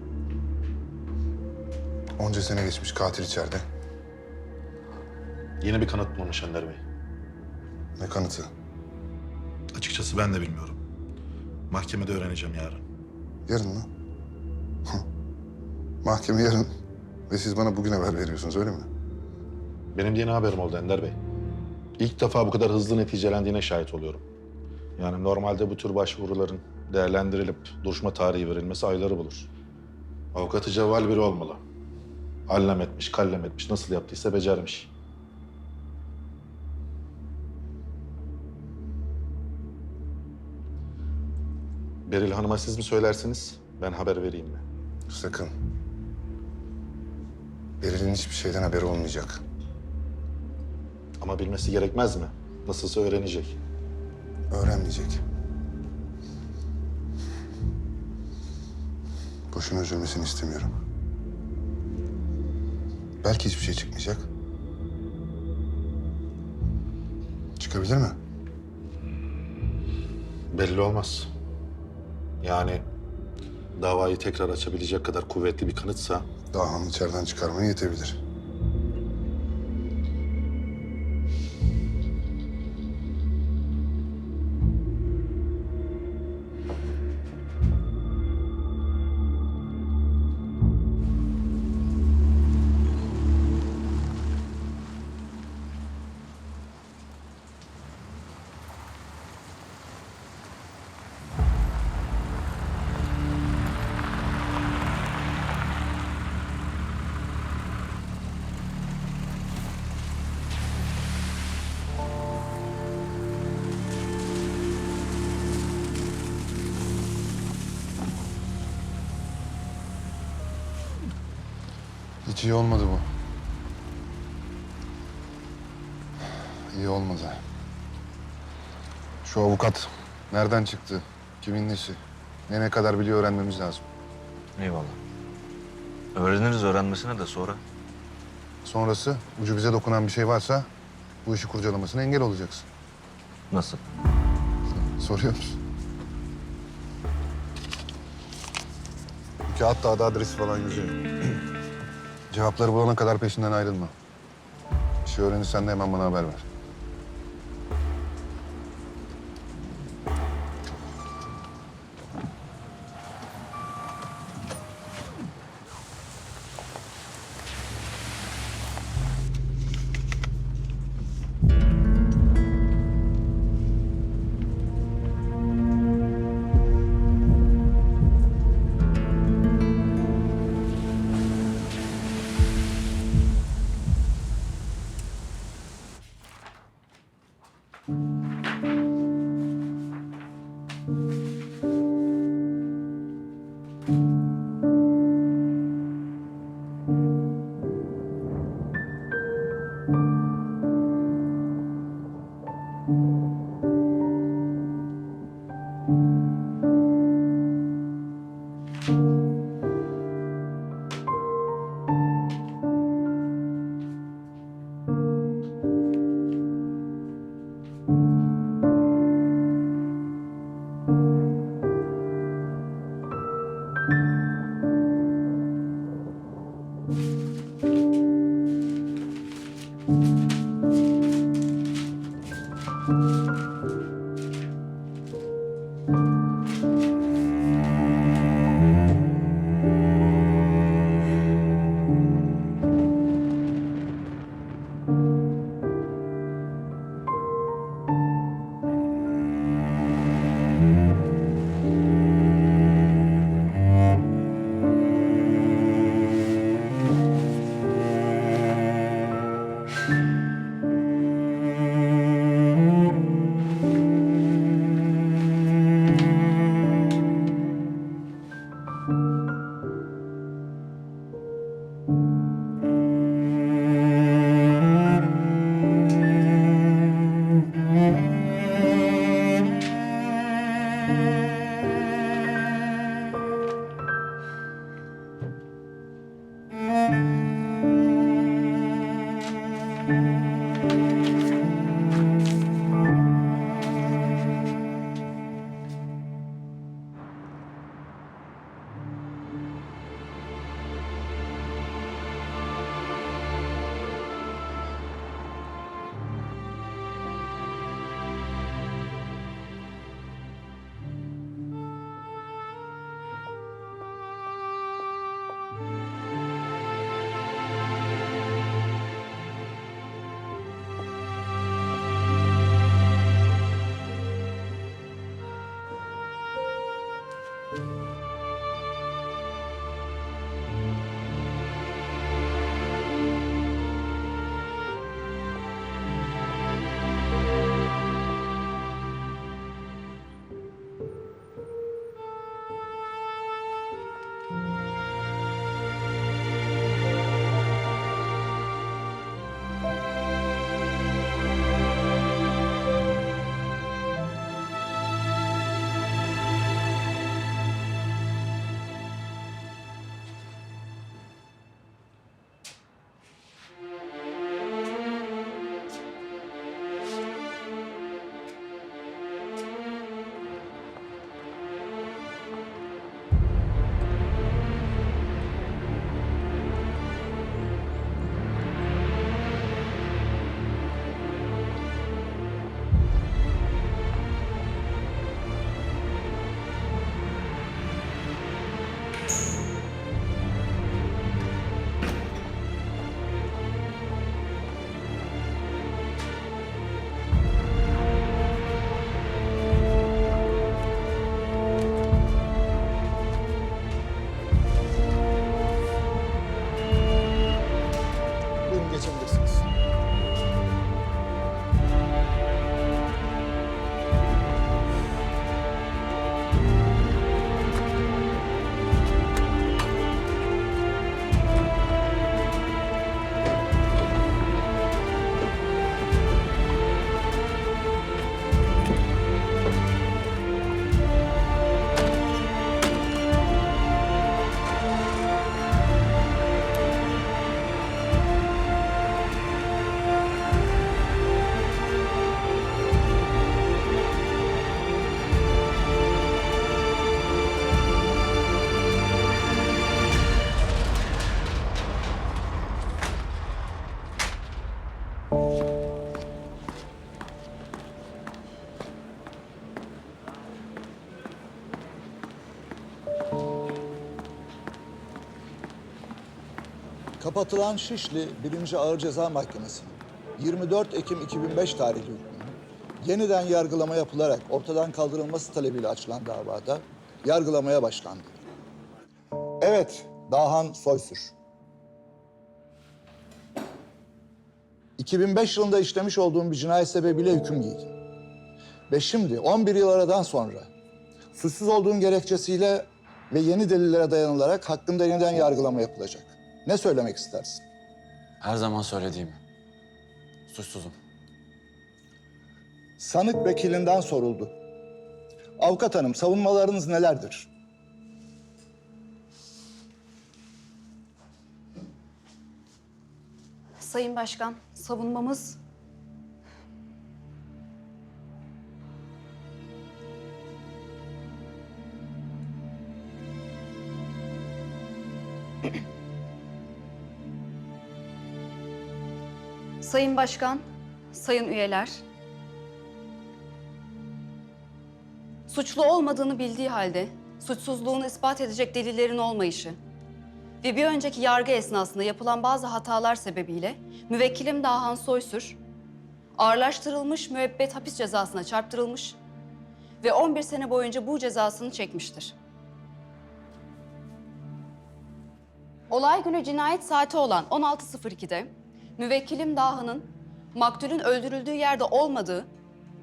Onca sene geçmiş, katil içeride. Yeni bir kanıt bulmuş Ender Bey. Ne kanıtı? Açıkçası ben de bilmiyorum. Mahkemede öğreneceğim yarın. Yarın mı? Mahkeme yarın. Ve siz bana bugün haber veriyorsunuz, öyle mi? Benim de yeni haberim oldu Ender Bey. İlk defa bu kadar hızlı neticelendiğine şahit oluyorum. Yani normalde bu tür başvuruların değerlendirilip duruşma tarihi verilmesi ayları bulur. Avukatı cevval biri olmalı. Allem etmiş, kallem etmiş, nasıl yaptıysa becermiş. Beril Hanım'a siz mi söylersiniz, ben haber vereyim mi? Sakın. Beril'in hiçbir şeyden haberi olmayacak. Ama bilmesi gerekmez mi? Nasılsa öğrenecek. Öğrenmeyecek. Boşuna üzülmesini istemiyorum. Belki hiçbir şey çıkmayacak. Çıkabilir mi? Belli olmaz. Yani davayı tekrar açabilecek kadar kuvvetli bir kanıtsa... Dağhan'ı içeriden çıkarmaya yetebilir. Hiç iyi olmadı bu. İyi olmadı. Şu avukat nereden çıktı? Kimin nesi? Ne kadar biliyor öğrenmemiz lazım. Eyvallah. Öğreniriz öğrenmesine de sonra. Sonrası ucu bize dokunan bir şey varsa bu işi kurcalamasına engel olacaksın. Nasıl? Soruyor musun? Kağıtta da adresi falan yazıyor. Cevapları bulana kadar peşinden ayrılma. Bir şey öğrenirsen de hemen bana haber ver. Kapatılan Şişli 1. Ağır Ceza Mahkemesi'nin 24 Ekim 2005 tarihli hükmünün yeniden yargılama yapılarak ortadan kaldırılması talebiyle açılan davada yargılamaya başlandı. Evet, Dahan Soysür. 2005 yılında işlemiş olduğum bir cinayet sebebiyle hüküm giydim. Ve şimdi 11 yıl aradan sonra suçsuz olduğum gerekçesiyle ve yeni delillere dayanılarak hakkında yeniden yargılama yapılacak. Ne söylemek istersin? Her zaman söylediğim. Suçsuzum. Sanık vekilinden soruldu. Avukat hanım, savunmalarınız nelerdir? Sayın Başkan, savunmamız... Sayın Başkan, sayın üyeler... Suçlu olmadığını bildiği halde suçsuzluğunu ispat edecek delillerin olmayışı ve bir önceki yargı esnasında yapılan bazı hatalar sebebiyle müvekkilim Dahan Soysür ağırlaştırılmış müebbet hapis cezasına çarptırılmış ve 11 sene boyunca bu cezasını çekmiştir. Olay günü cinayet saati olan 16.02'de müvekkilim Dahan'ın maktulün öldürüldüğü yerde olmadığı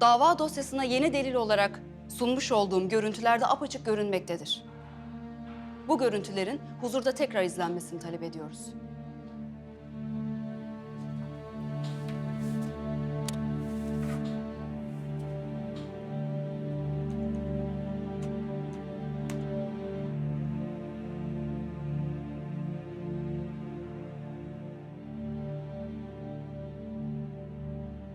dava dosyasına yeni delil olarak sunmuş olduğum görüntülerde apaçık görünmektedir. Bu görüntülerin huzurda tekrar izlenmesini talep ediyoruz.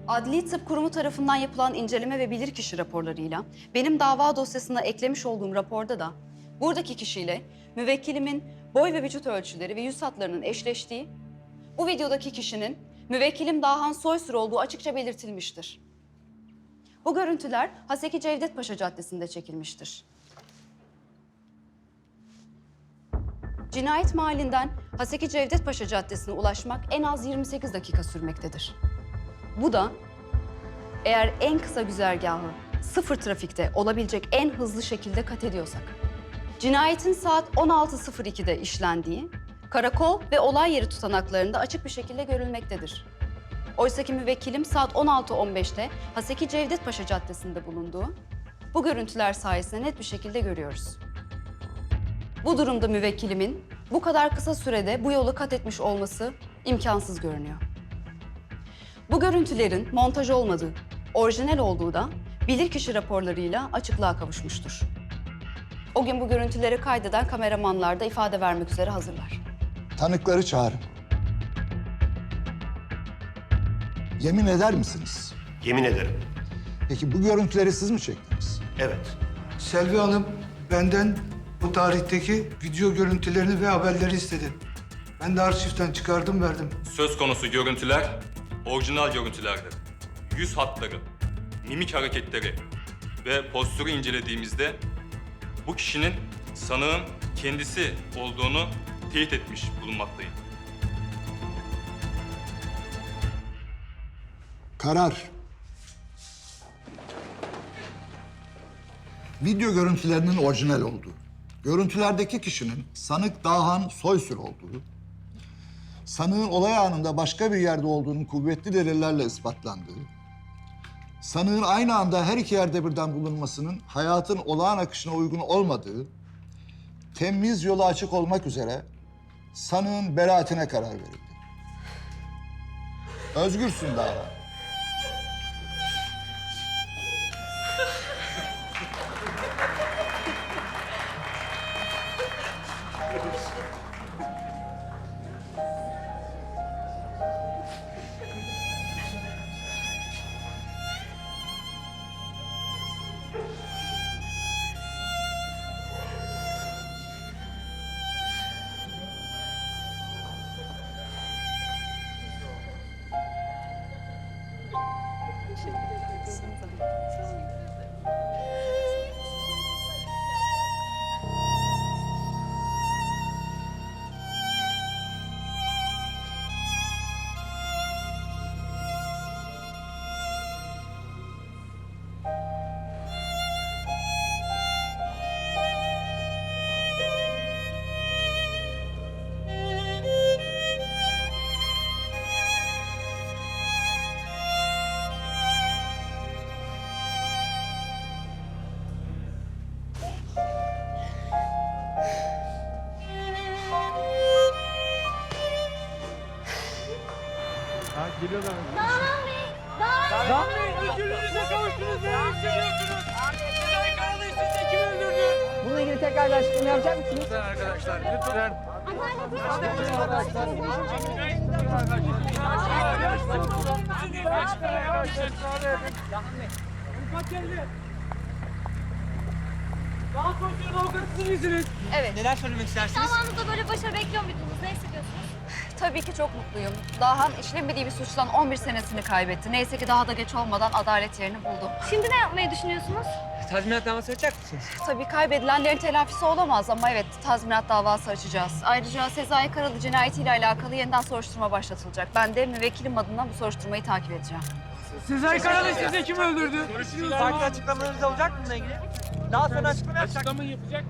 Adli Tıp Kurumu tarafından yapılan inceleme ve bilirkişi raporlarıyla benim dava dosyasına eklemiş olduğum raporda da buradaki kişiyle müvekkilimin boy ve vücut ölçüleri ve yüz hatlarının eşleştiği, bu videodaki kişinin müvekkilim Dahan Soysür olduğu açıkça belirtilmiştir. Bu görüntüler Haseki Cevdet Paşa Caddesi'nde çekilmiştir. Cinayet mahallinden Haseki Cevdet Paşa Caddesi'ne ulaşmak en az 28 dakika sürmektedir. Bu da eğer en kısa güzergahı sıfır trafikte olabilecek en hızlı şekilde kat ediyorsak, cinayetin saat 16.02'de işlendiği, karakol ve olay yeri tutanaklarında açık bir şekilde görülmektedir. Oysaki müvekkilim saat 16.15'te Haseki Cevdet Paşa Caddesi'nde bulunduğu, bu görüntüler sayesinde net bir şekilde görüyoruz. Bu durumda müvekkilimin bu kadar kısa sürede bu yolu kat etmiş olması imkansız görünüyor. Bu görüntülerin montaj olmadığı, orijinal olduğu da bilirkişi raporlarıyla açıklığa kavuşmuştur. O gün bu görüntüleri kaydeden kameramanlar da ifade vermek üzere hazırlar. Tanıkları çağırın. Yemin eder misiniz? Yemin ederim. Peki bu görüntüleri siz mi çektiniz? Evet. Selvi Hanım benden bu tarihteki video görüntülerini ve haberleri istedi. Ben de arşivden çıkardım, verdim. Söz konusu görüntüler orijinal görüntülerdir. Yüz hatları, mimik hareketleri ve postürü incelediğimizde bu kişinin sanığın kendisi olduğunu teyit etmiş bulunmaktayım. Karar. Video görüntülerinin orijinal olduğu, görüntülerdeki kişinin sanık Dahan Soysür olduğu, sanığın olay anında başka bir yerde olduğunun kuvvetli delillerle ispatlandığı, sanığın aynı anda her iki yerde birden bulunmasının hayatın olağan akışına uygun olmadığı, temyiz yolu açık olmak üzere sanığın beraatine karar verildi. Özgürsün Dahan. Geliyorlar. Dağhan Bey! Dağhan Dağhan Bey, özgürlüğünüze kavuştunuz. Neler hissediyorsunuz? Sezai Karalı sizi kim öldürdü? Bununla ilgili tekrar bir açıklama yapacak mısınız? Lütfen arkadaşlar, lütfen. Daha sonra avukatsız mısınız? Evet. Neler söylemek istersiniz? Zamanında böyle başa bekliyor muydunuz? Ne hissediyorsunuz? Tabii ki çok mutluyum. Dahan işlemediği bir suçtan 11 senesini kaybetti. Neyse ki daha da geç olmadan adalet yerini buldu. Şimdi ne yapmayı düşünüyorsunuz? Tazminat davası açacak mısınız? Tabii kaybedilenlerin telafisi olamaz ama evet tazminat davası açacağız. Ayrıca Sezai Karalı cinayetiyle alakalı yeniden soruşturma başlatılacak. Ben de müvekkilim adına bu soruşturmayı takip edeceğim. Sezai Karalı sizi kim öldürdü? Farklı açıklamalarınız olacak mı bununla ilgili? Daha sonra açıklama yapacak.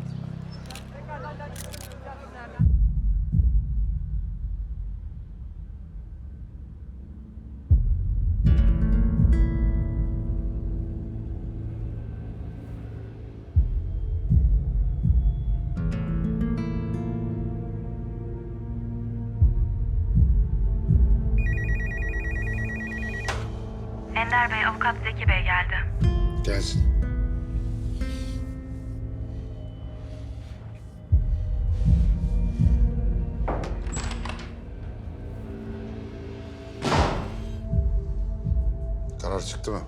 Ender Bey, avukat Zeki Bey geldi. Gelsin. Karar çıktı mı?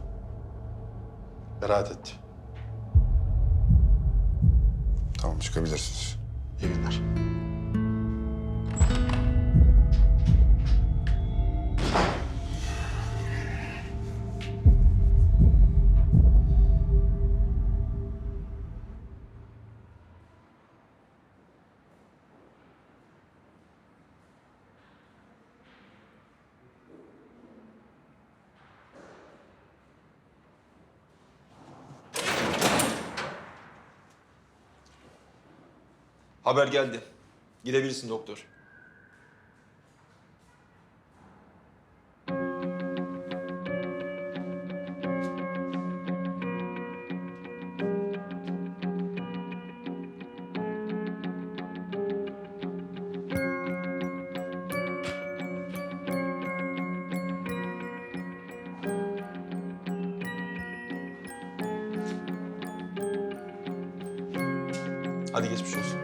Beraat etti. Tamam, çıkabilirsiniz. İyi günler. Haber geldi. Gidebilirsin doktor. Hadi geçmiş olsun.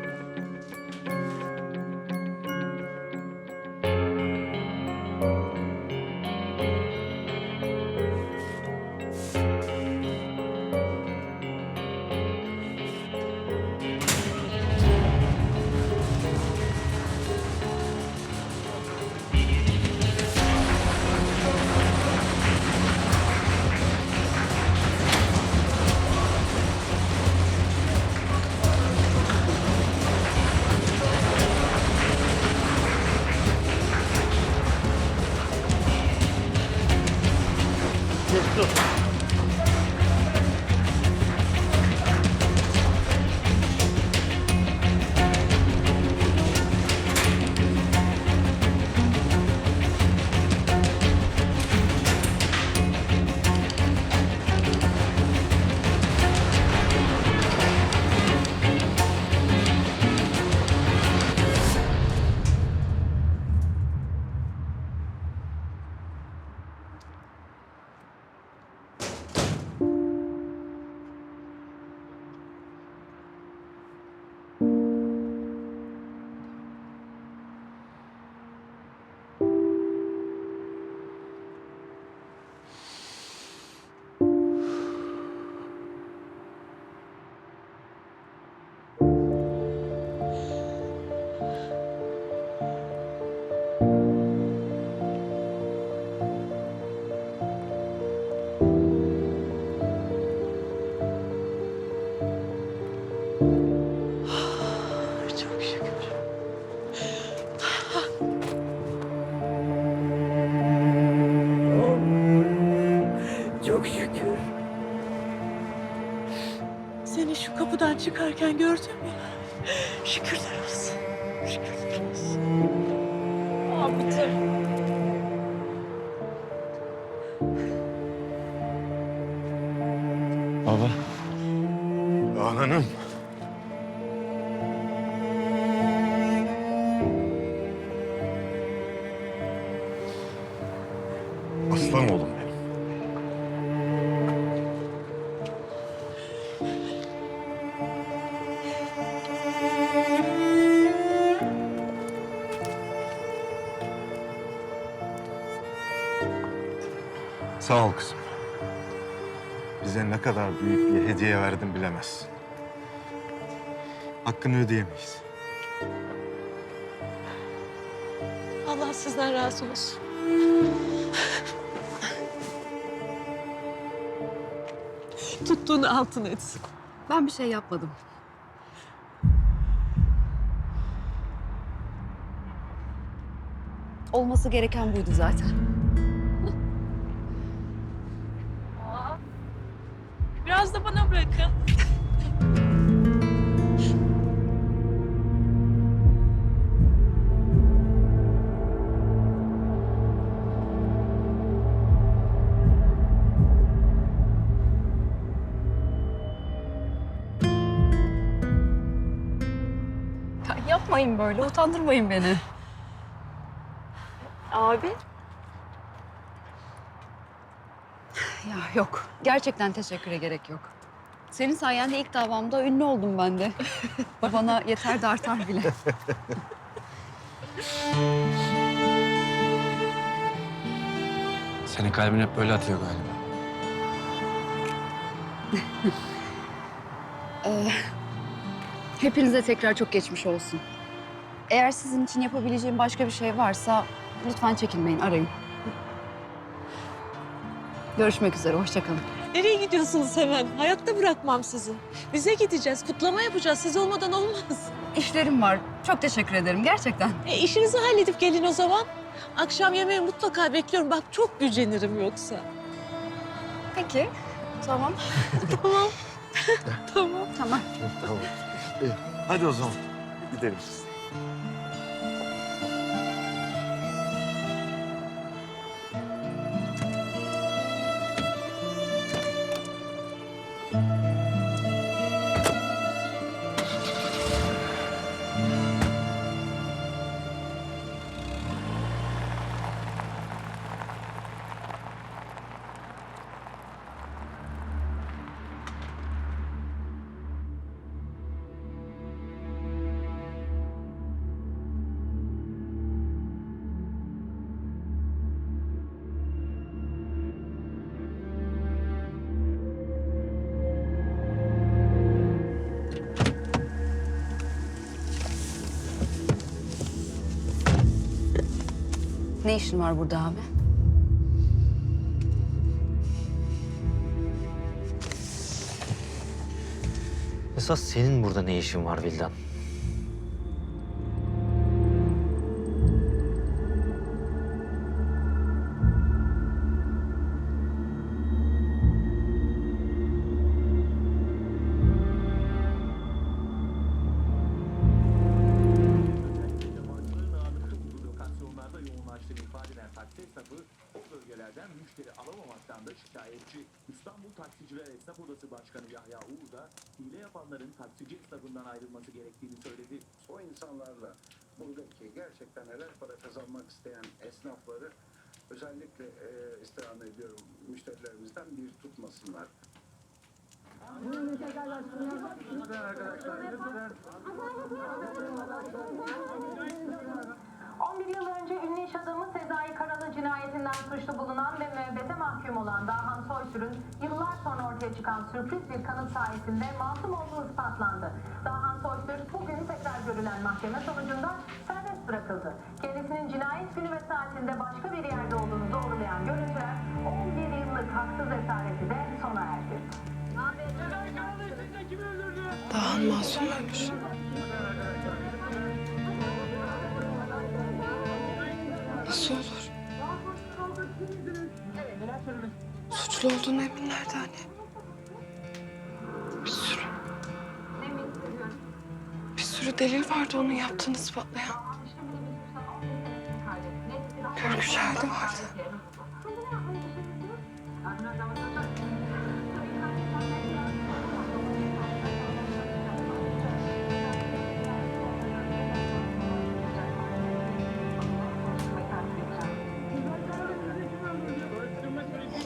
Çok şükür. Seni şu kapıdan çıkarken gördüm ya. Şükürler olsun. Şükürler olsun. Abicim. Baba. Dağhan Hanım. Sağ ol kızım. Bize ne kadar büyük bir hediye verdin bilemezsin. Hakkını ödeyemeyiz. Allah sizden razı olsun. Tuttuğunu altın etsin. Ben bir şey yapmadım. Olması gereken buydu zaten. Biraz da bana bırakın. Ya yapmayın böyle, utandırmayın beni. Abi. Ya yok, gerçekten teşekküre gerek yok. Senin sayende ilk davamda ünlü oldum ben de. Bana yeter de artar bile. Senin kalbin hep böyle atıyor galiba. Hepinize tekrar çok geçmiş olsun. Eğer sizin için yapabileceğim başka bir şey varsa lütfen çekinmeyin, arayın. Görüşmek üzere, hoşça kalın. Nereye gidiyorsunuz hemen? Hayatta bırakmam sizi. Bize gideceğiz, kutlama yapacağız. Siz olmadan olmaz. İşlerim var. Çok teşekkür ederim, gerçekten. İşinizi halledip gelin o zaman. Akşam yemeği mutlaka bekliyorum. Bak çok gücenirim yoksa. Peki, tamam. Tamam. Tamam. Tamam. Tamam. Hadi o zaman gidelim. Ne işin var burada abi? Esas senin burada ne işin var Vildan? İstanbul Taksiciler Esnaf Odası Başkanı Yahya Uğur da hile yapanların taksici esnafından ayrılması gerektiğini söyledi. O insanlarla buradaki gerçekten helal para kazanmak isteyen esnafları özellikle istirham ediyorum müşterilerimizden bir tutmasınlar. Arkadaşlar 11 yıl önce ünlü iş adamı Sezai Karalı cinayetinden suçlu bulunan ve müebbete mahkum olan Dahan Soysür'ün yıllar sonra ortaya çıkan sürpriz bir kanıt sayesinde masum olduğu ispatlandı. Dahan Soysür bugün tekrar görülen mahkeme sonucunda serbest bırakıldı. Kendisinin cinayet günü ve saatinde başka bir yerde olduğunu doğrulayan görüntüler 11 yıllık haksız esareti de sona erdi. Dahan masum ölmüş. Nasıl olur? Suçlu olduğuna eminlerdi hani. Bir sürü delil vardı onun yaptığını ispatlayan. Görgü şahidi vardı.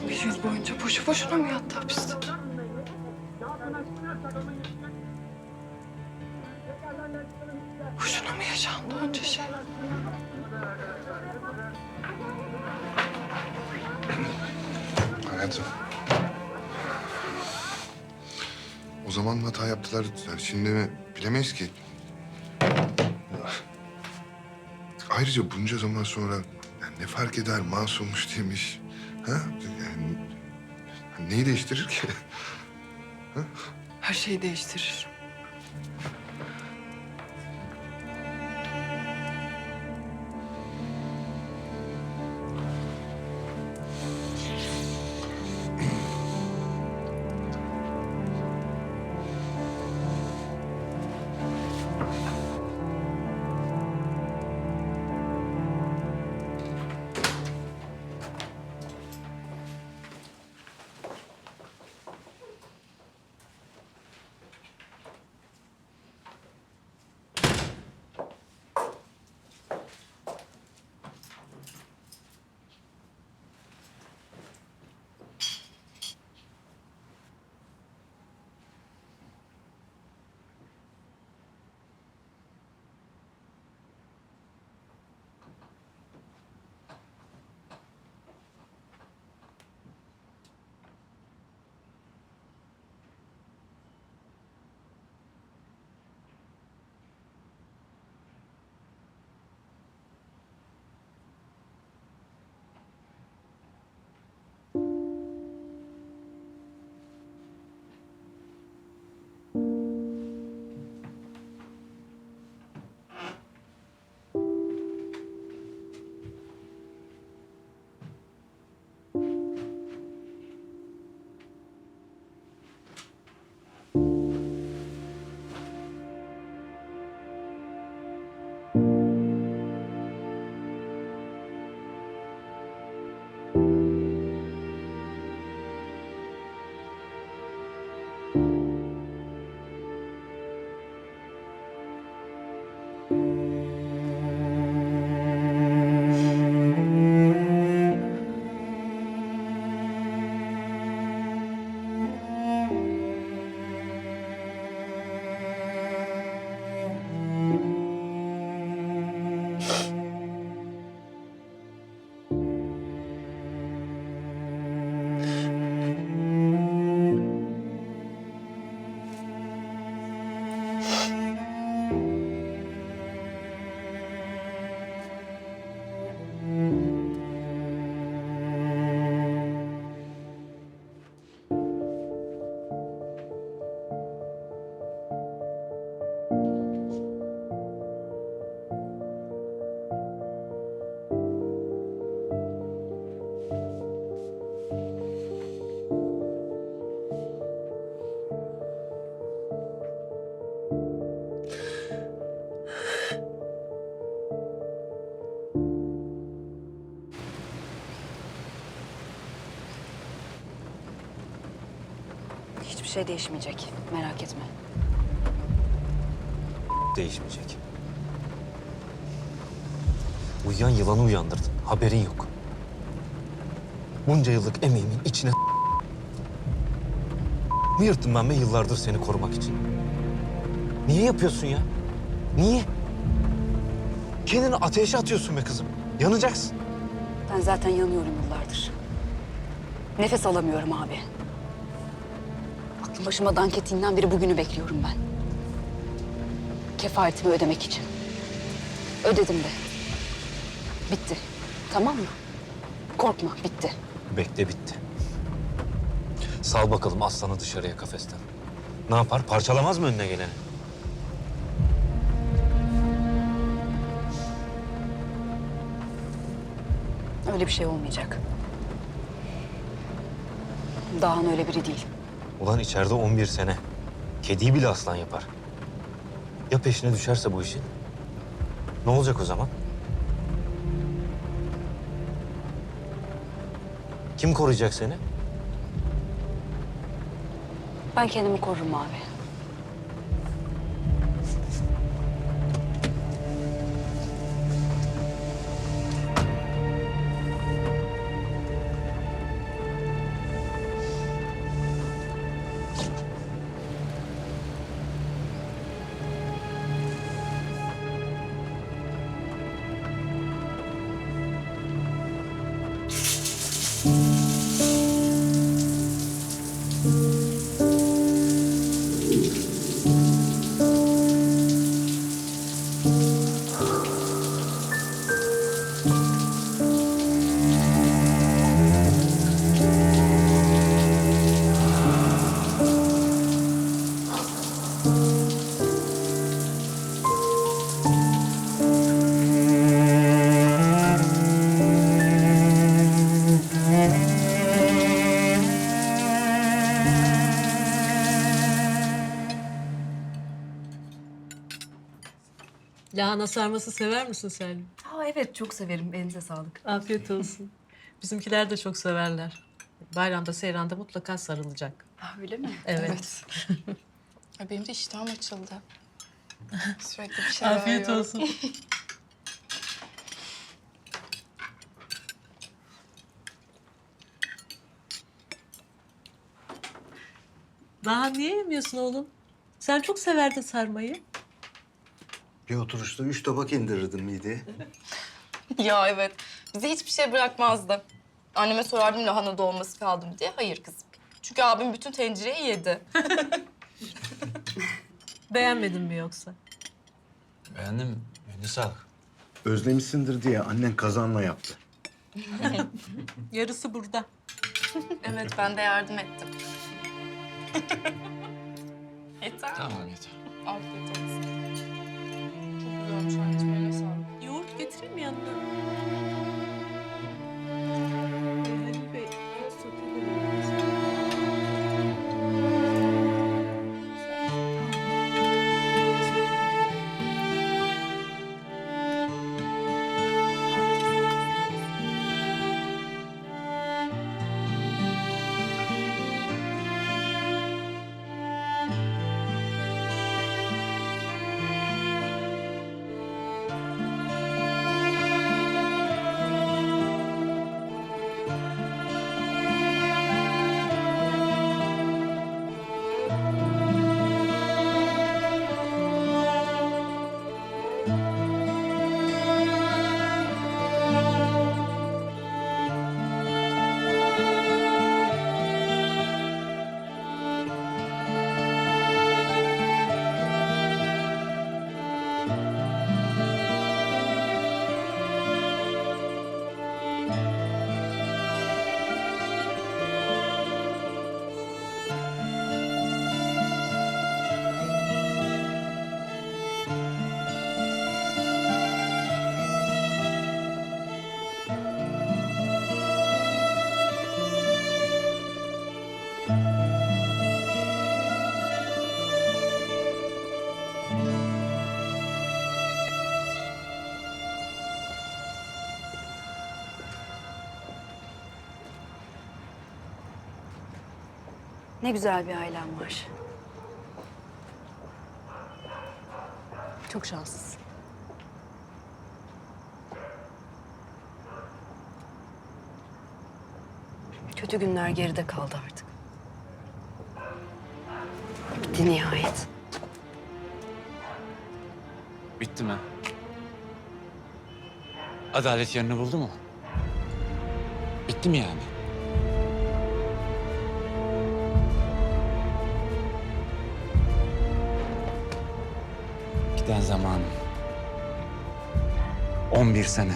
Bir yıl boyunca boşu boşuna mı yattı hapiste? Boşuna mı yaşandı onca şey? hayatım. O zaman hata yaptılar. Yani şimdi mi bilemeyiz ki. Ayrıca bunca zaman sonra yani ne fark eder masummuş demiş. Ha? Yani, neyi değiştirir ki? Her şeyi değiştirir. Hiçbir şey değişmeyecek. Merak etme. Değişmeyecek. Uyuyan yılanı uyandırdın. Haberin yok. Bunca yıllık emeğimin içine mı yırttım ben be yıllardır seni korumak için? Niye yapıyorsun ya? Niye? Kendini ateşe atıyorsun be kızım. Yanacaksın. Ben zaten yanıyorum yıllardır. Nefes alamıyorum abi. Aklım başıma dank ettiğinden beri bugünü bekliyorum ben. Kefaretimi ödemek için. Ödedim de. Bitti. Tamam mı? Korkma, bitti. Bekle bitti. Sal bakalım aslanı dışarıya kafesten. Ne yapar? Parçalamaz mı önüne geleni? Öyle bir şey olmayacak. Dağhan öyle biri değil. Ulan içeride 11 sene. Kediyi bile aslan yapar. Ya peşine düşerse bu işin? Ne olacak o zaman? Kim koruyacak seni? Ben kendimi korurum abi. Lahana sarması sever misin Selim? Aa, evet çok severim. Elinize sağlık. Afiyet olsun. Bizimkiler de çok severler. Bayramda, seyranda mutlaka sarılacak. Öyle mi? Evet. Ay, benim de iştahım açıldı. Sürekli bir şey Afiyet arıyorum. olsun. Daha niye yemiyorsun oğlum? Sen çok severdin sarmayı. Bir oturuşta 3 tabak indirirdim mideye. Ya evet. Bize hiçbir şey bırakmazdı. Anneme sorardım lahana dolması kaldım diye. Hayır kızım. Çünkü abim bütün tencereyi yedi. Beğenmedin mi yoksa? Beğendim. Eline sağlık. Özlemişsindir diye annen kazanla yaptı. Yarısı burada. Evet, ben de yardım ettim. Yeter. Tamam yeter. Afiyet olsun. Çok güzelmiş anneciğim, eline sağlık. Yoğurt getireyim mi yanına? Halil Bey, Ne güzel bir ailem var. Çok şanslısın. Kötü günler geride kaldı artık. Bitti nihayet. Bitti mi? Adalet yerini buldu mu? Bitti mi yani? Giden zamanım. 11 sene.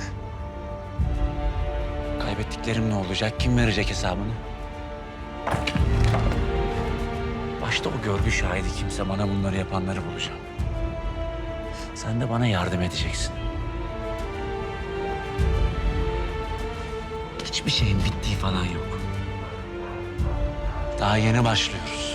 Kaybettiklerim ne olacak? Kim verecek hesabını? Başta o görgü şahidi kimse, bana bunları yapanları bulacağım. Sen de bana yardım edeceksin. Hiçbir şeyin bittiği falan yok. Daha yeni başlıyoruz.